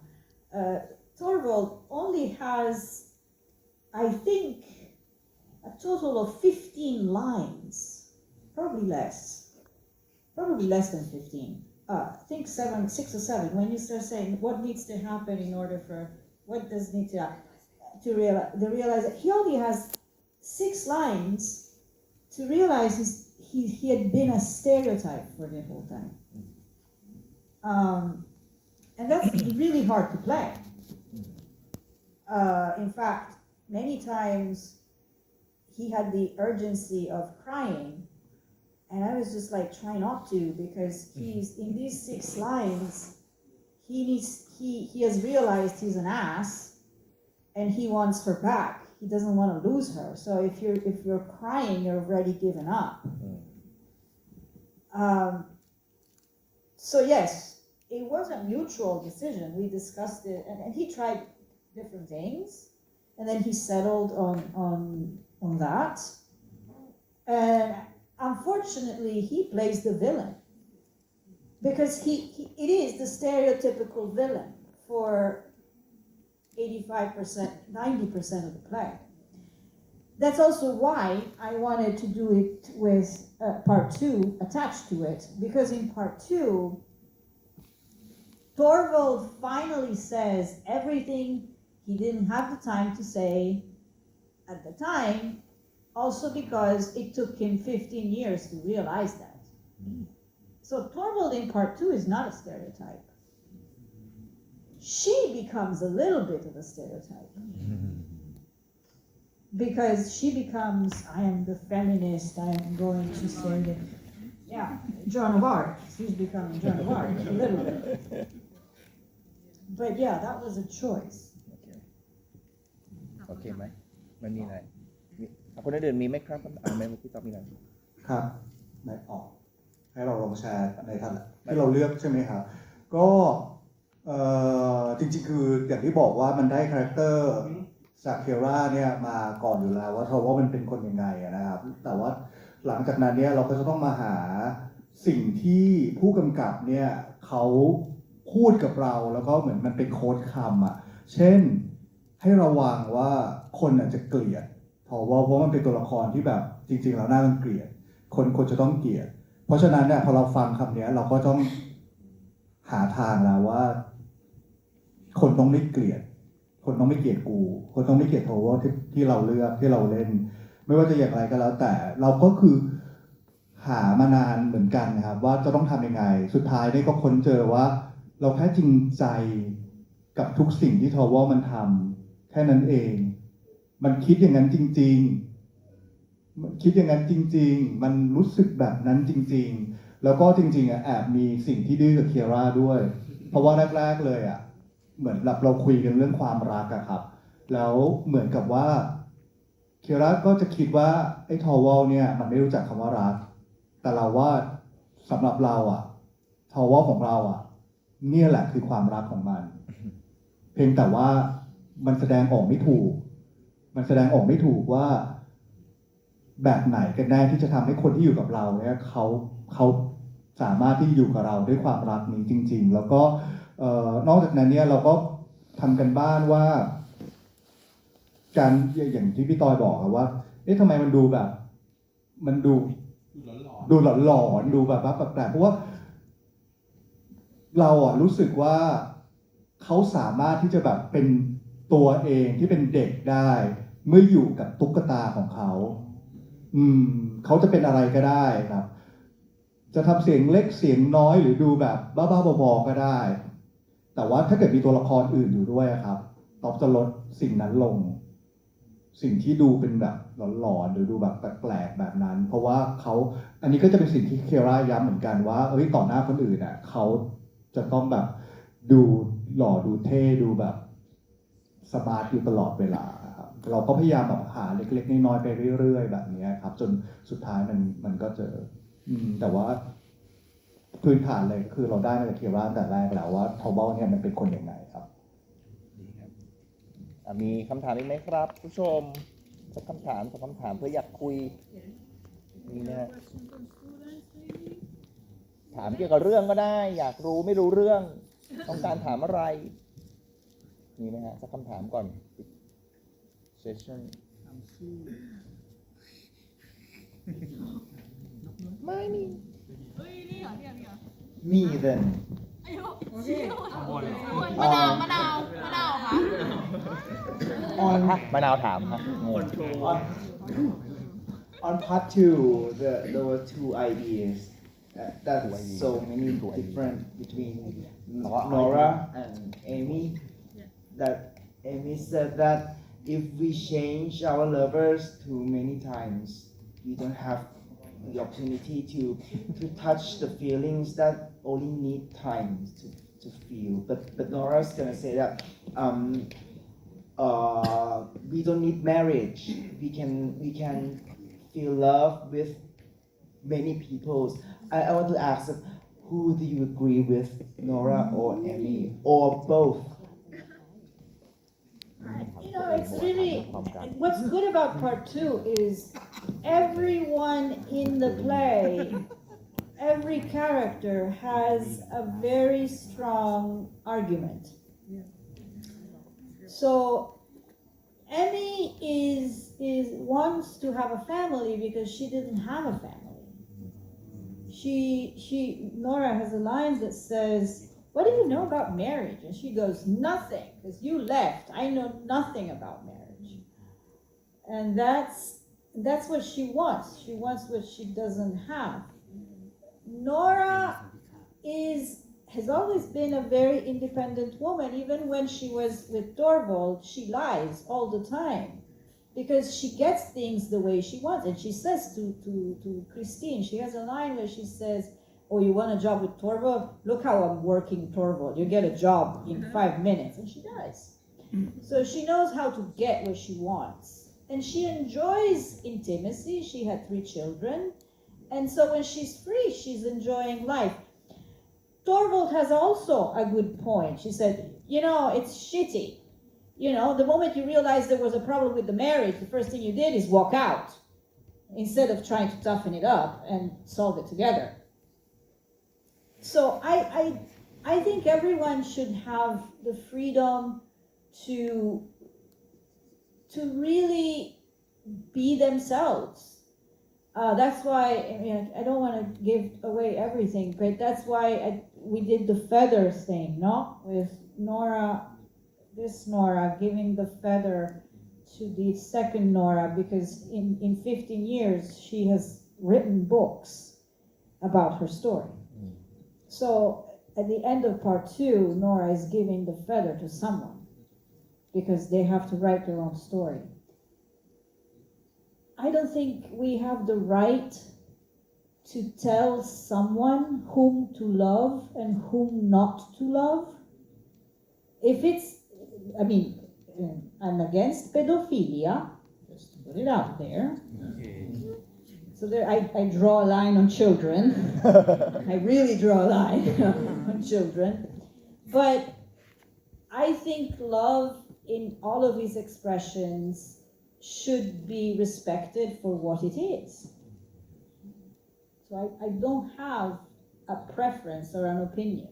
Torvald only has, I think, a total of 15 lines, probably less than 15. I think 6 or 7. When you start saying what needs to happen in order for, what does need to happen, to realize that he only has 6 lines to realize he had been a stereotype for the whole time. And that's really hard to play. In fact, many times he had the urgency of crying, and I was just like, try not to, because he's in these 6 lines, he has realized he's an ass, and he wants her back. He doesn't want to lose her. So if you're crying, you're already given up. So yes, it was a mutual decision. We discussed it, and he tried different things, and then he settled on that. And unfortunately, he plays the villain because it is the stereotypical villain for 85%, 90% of the play. That's also why I wanted to do it with part 2 attached to it, because in part 2, Torvald finally says everything he didn't have the time to say at the time, also because it took him 15 years to realize that. So Torvald in part 2 is not a stereotype. She becomes a little bit of a stereotype. Because she becomes, I am the feminist, I am going to say that, Joan of Arc. She's becoming Joan of Arc, a little bit. But yeah, that was a choice. โอเคไหมมันมีอะไรคนอื่นมีไหมครับไม่เมื่อกี้ตอบมีอะไร ครับไม่ออกให้เราลองแชร์ในทันที่เราเลือกใช่ไหมครับก็ จริงๆคืออย่างที่บอกว่ามันได้คาแรคเตอร์จากเคียร่าเนี่ยมาก่อนอยู่แล้วว่ามันเป็นคนยังไงนะครับแต่ว่าหลังจากนั้นเนี่ยเราก็จะต้องมาหาสิ่งที่ผู้กำกับเนี่ยเขาพูดกับเราแล้วก็เหมือนมันเป็นโค้ดคำอ่ะเช่นให้ระวังว่าคนอาจจะเกลียดเพราะมันเป็นตัวละครที่แบบจริงๆแล้วน่ารังเกียจคนจะต้องเกลียดเพราะฉะนั้นเนี่ยพอเราฟังคำนี้เราก็ต้องหาทางแล้วว่าคนต้องไม่เกลียดคนต้องไม่เกลียดกูคนต้องไม่เกลียดโทว่าที่เราเลือกที่เราเล่นไม่ว่าจะอย่างไรก็แล้วแต่เราก็คือหามานานเหมือนกันนะครับว่าจะต้องทำยังไงสุดท้ายนี่ก็ค้นเจอว่าเราแค่จริงใจกับทุกสิ่งที่ทอว่ามันทำแค่นั้นเองมันคิดอย่างนั้นจริงๆมันคิดอย่างนั้นจริงๆมันรู้สึกแบบนั้นจริงๆแล้วก็จริงๆแอบมีสิ่งที่ดื้อกับเคียร่าด้วยเพราะว่าแรกๆเลยเหมือนเราคุยกันเรื่องความรักครับแล้วเหมือนกับว่าเคียร่าก็จะคิดว่าไอ้ทอวอลเนี่ยมันไม่รู้จักคำว่ารักแต่เราว่าสำหรับเราทอวอลของเราเนี่ยแหละคือความรักของมันเพียงแต่ว่ามันแสดงออกไม่ถูกว่าแบบไหนกันแน่ที่จะทำให้คนที่อยู่กับเราเนี่ยเขาสามารถที่อยู่กับเราด้วยความรักนี้จริงๆแล้วก็นอกจากนั้นเนี่ยเราก็ทำกันบ้านว่าการอย่างที่พี่ตอยบอกว่าทำไมมันดูแบบมันดูหลอนดูแบบว่าแปลกๆเพราะว่าเรารู้สึกว่าเขาสามารถที่จะแบบเป็นตัวเองที่เป็นเด็กได้เมื่ออยู่กับตุ๊กตาของเขาเขาจะเป็นอะไรก็ได้ครับจะทำเสียงเล็กเสียงน้อยหรือดูแบบบ้าๆบอๆก็ได้แต่ว่าถ้าเกิดมีตัวละครอื่นอยู่ด้วยครับต๊อบจะลดสิ่งนั้นลงสิ่งที่ดูเป็นแบบหลอนๆหรือดูแบบแปลกๆแบบนั้นเพราะว่าเขาอันนี้ก็จะเป็นสิ่งที่เคียร่าย้ำเหมือนกันว่าต่อหน้าคนอื่นเขาจะต้องแบบดูหล่อดูเท่ดูแบบสมาร์ทอยู่ตลอดเวลาครับเราก็พยายามแบบหาเล็กๆน้อยๆไปเรื่อยๆแบบนี้ครับจนสุดท้ายมันก็เจอแต่ว่าพื้นฐานเลยคือเราได้มาจากเคียร่าแต่แรกแล้วว่าทอเบิลเนี่ยมันเป็นคนยังไงครับมีคำถามอีกไหมครับผู้ชมสักคำถามเพื่ออยากคุยมีนะฮะถามเกี่ยวกับเรื่องก็ได้อยากรู้ไม่รู้เรื่องต้องการถามอะไรมีไหมฮะสักคำถามก่อนเซสชั่นไม่มีมี then มะนาวค่ะ มะนาวถามครับ on part 2 there were two ideas that's so many different between Nora and Amy that Amy said that if we change our lovers too many times we don't have the opportunity to touch the feelings that only need time to feel but Nora's gonna say that we don't need marriage we can feel love with many people I want to ask who do you agree with Nora or Amy or both it's really what's good about part 2 is everyone in the play every character has a very strong argument so Amy wants to have a family because she didn't have a family Nora has a line that says what do you know about marriage? And she goes, nothing, because you left. I know nothing about marriage. And that's what she wants. She wants what she doesn't have. Nora has always been a very independent woman. Even when she was with Torvald, she lies all the time because she gets things the way she wants. And she says to Christine, she has a line where she says, oh, you want a job with Torvald? Look how I'm working Torvald. You get a job in 5 minutes. And she does. So she knows how to get what she wants. And she enjoys intimacy. She had 3 children. And so when she's free, she's enjoying life. Torvald has also a good point. She said, it's shitty. The moment you realize there was a problem with the marriage, the first thing you did is walk out instead of trying to toughen it up and solve it together. So I think everyone should have the freedom to really be themselves. That's why, I don't want to give away everything, but that's why we did the feather thing, no? With Nora giving the feather to the second Nora, because in 15 years, she has written books about her story. So at the end of part 2, Nora is giving the feather to someone, because they have to write their own story. I don't think we have the right to tell someone whom to love and whom not to love. I'm against pedophilia, just to put it out there. So there, I draw a line on children. I really draw a line on children. But I think love in all of its expressions should be respected for what it is. So I don't have a preference or an opinion.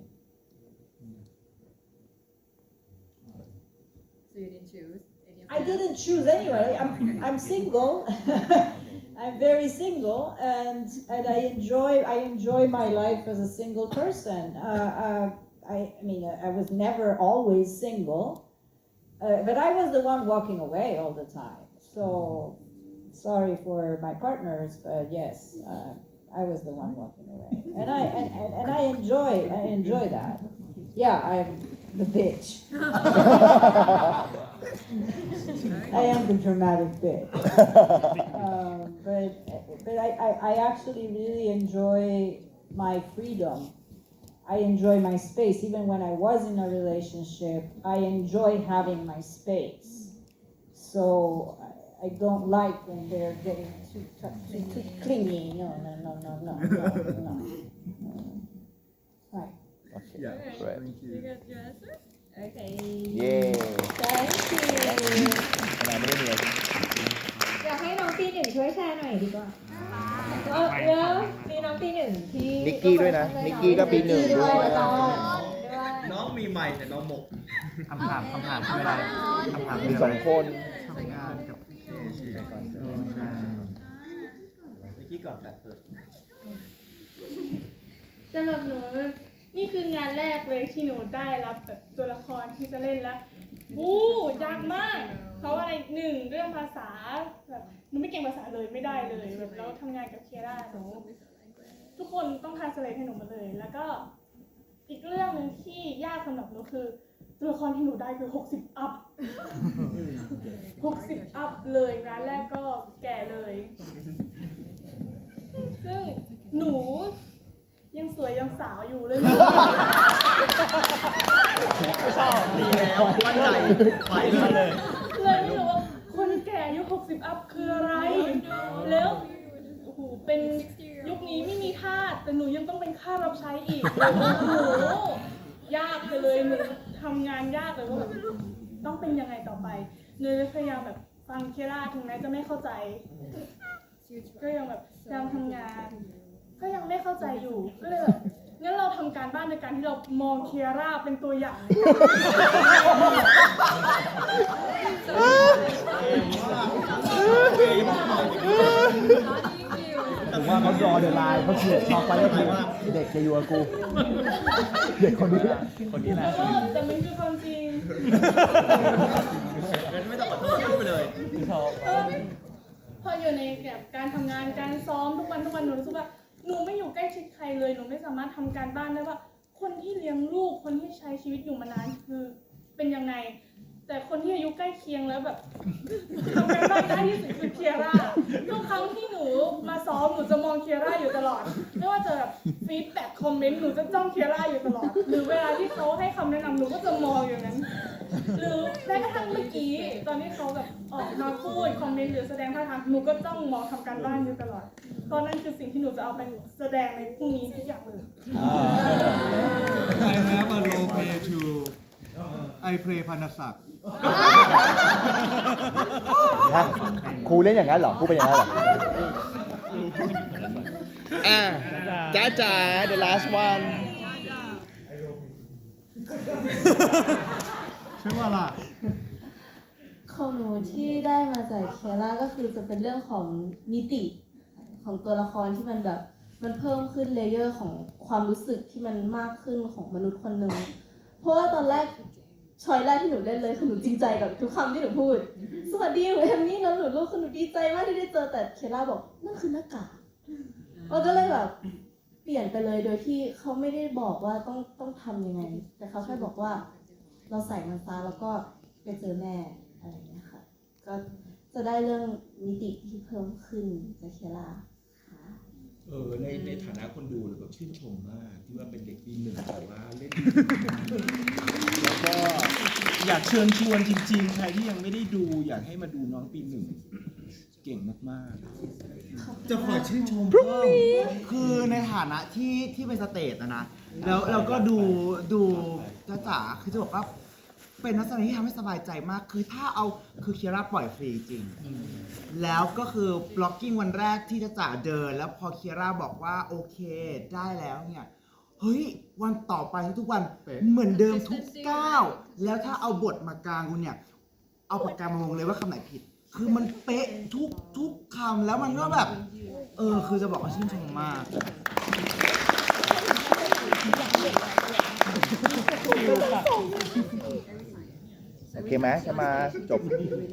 So you didn't choose? I didn't choose anyway. I'm single. I'm very single, and I enjoy my life as a single person. I was never always single, but I was the one walking away all the time. So sorry for my partners, but yes, I was the one walking away, and I enjoy that. Yeah, I'm the bitch. I am the dramatic bitch. But I actually really enjoy my freedom. I enjoy my space. Even when I was in a relationship, I enjoy having my space. So I don't like when they're getting too clingy. No. Right. Okay. Yeah. Right. You got your answer? Okay. Yay. Thank you. ไม่ได้เหนื่อย อยากให้น้องปีหนึ่งช่วยแชร์หน่อยดีกว่ามีน้องปีหนึ่งที่ นิกกี้ด้วยนะ นิกกี้ก็ปีหนึ่งด้วย น้องมีใหม่แต่น้องหมก คำถามคืออะไรคำถาม มี คือ ส อะ อ ไรง คน ทำงานกับพี่เอ นิกกี้ก่อนแบบเปิด สำหรับหนูนี่คืองานแรกเลยที่หนูได้รับแบบตัวละครที่จะเล่นแล้วยากมาก เพราะว่าอะไรหนึ่งเรื่องภาษาแบบหนูไม่เก่งภาษาเลยไม่ได้เลยแบบแล้วทำงานกับเคียร่าหนูทุกคนต้องทรานสเลทให้หนูมาเลย แล้วก็อีกเรื่องนึงที่ยากสำหรับหนูคือตัวละครที่หนูได้คือ60 อัพ 60 อัพเลยงานแรกก็แก่เลยซึ่งหนูยังสวยยังสาวอยู่เลย ไม่ชอบดีแล้วมั่นใจไปเลย เลยไม่รู้ว่าคนแก่อายุ60 อัพคืออะไร แล้วโอ้โหเป็นยุคนี้ไม่มีทาสแต่หนูยังต้องเป็นข้ารับใช้อีกโอ้โหยากไปเลยหนูทำงานยากเลยว่าแบบต้องเป็นยังไงต่อไปหนูเลยพยายามแบบฟังเคียร่าถึงแม้จะไม่เข้าใจก็ยังแบบพยายามทำงานก็ยังไม่เข้าใจอยู่ก็เลยแบบงั้นเราทำการบ้านในการที่เรามองเคียร่าเป็นตัวอย่างผมว่าเขารอเดอะไลน์เขาเขียนชอบไปก็คือเด็กจะอยู่กับกู เด็กคนนี้แหละ แต่มันคือความจริง ไม่ต้องขอโทษไปเลย พออยู่ในแบบการทำงานการซ้อมทุกวันหนูรู้สึกว่าหนูไม่อยู่ใกล้ชิดใครเลยหนูไม่สามารถทำการบ้านได้ว่าคนที่เลี้ยงลูกคนที่ใช้ชีวิตอยู่มานานคือเป็นยังไงแต่คนที่อายุใกล้เคียงแล้วแบบทำการบ้านได้ที่สุดคือเคียร่าทุกครั้งที่หนูมาซ้อมหนูจะมองเคียร่าอยู่ตลอดไม่ว่าจะแบบฟีดแบ็กคอมเมนต์หนูจะจ้องเคียร่าอยู่ตลอดหรือเวลาที่เขาให้คำแนะนำหนูก็จะมองอย่างนั้นหรือแม้กระทั่งเมื่อกี้ตอนที่เขาแบบออกมาพูดคอมเมนต์หรือแสดงท่าทางหนูก็จ้องมองทำการบ้านอยู่ตลอด ก็นั่นคือสิ่งที่หนูจะเอาไปแสดงในพรุ่งนี้ทุกอย่างเลย I have a role play to I play พันศักดิ์ ครูเล่นอย่างนั้นเหรอครูเป็นอย่างนั้นเหรอจ้าจ๋า the last one ใช่ว่าล่ะ ของหนูที่ได้มาจากเคียร่าก็คือจะเป็นเรื่องของมิติของตัวละครที่มันแบบมันเพิ่มขึ้นเลเยอร์ของความรู้สึกที่มันมากขึ้นของมนุษย์คนหนึ่งเพราะว่าตอนแรกชอยแรกที่หนูเล่นเลยคือหนูจริงใจกับทุกคำที่หนูพูดสวัสดีหนูเอมมี่น้องหนูลูกคือหนูดีใจมากที่ได้เจอแต่เคียร่าบอกนั่นคือหน้ากากมันก็เลยแบบเปลี่ยนไปเลยโดยที่เขาไม่ได้บอกว่าต้องทำยังไงแต่เขาแค่บอกว่าเราใส่มันซะแล้วก็ไปเจอแม่อะไรอย่างเงี้ยค่ะก็จะได้เรื่องมิติที่เพิ่มขึ้นจากเคียร่าในฐานะคนดูแบบชื่นชมมากที่ว่าเป็นเด็กปีหนึ่งแต่ว่าเล่นแล้วก็อยากเชิญชวนจริงๆใครที่ยังไม่ได้ดูอยากให้มาดูน้องปีหนึ่งเก่งมากๆ จะขอชื่นชมเพิ่มคือในฐานะที่เป็นสเตจนะแล้วเราก็ดูจ๋าคือจะบอกว่าเป็นนักแสดงที่ทำให้สบายใจมากคือถ้าเอาคือเคียร่าปล่อยฟรีจริงแล้วก็คือบล็อกกิ้งวันแรกที่จ๋าเดินแล้วพอเคียร่าบอกว่าโอเคได้แล้วเนี่ยเฮ้ยวันต่อไปทุกวันเหมือนเดิมทุกก้าวแล้วถ้าเอาบทมากลางคุณเนี่ยเอาปากกามาวงเลยว่าคำไหนผิดคือมันเป๊ะทุกคำแล้วมันก็แบบคือจะบอกว่าชื่นชมมากโอเคไหมจะมาจบ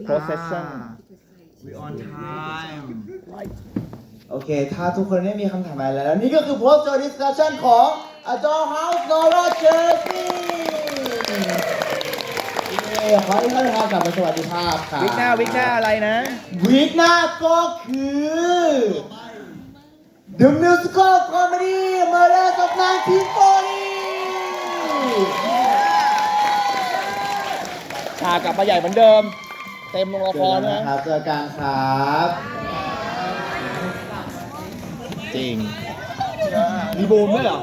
procession we on time โอเคถ้าทุกคนไม่มีคำถามอะไรแล้วนี่ก็คือ post discussion ของ A Dollhouse Nora Jersey ขอให้ท่านกลับมาสวัสดิภาพค่ะวิกหน้าอะไรนะวิกหน้าก็คือ The Musical Comedy Murders of 1940ฉากกลับมาใหญ่เหมือนเดิมเต็มโรงละครนะครับเจอกันครับ จริงมีบูมด้วยเหรอ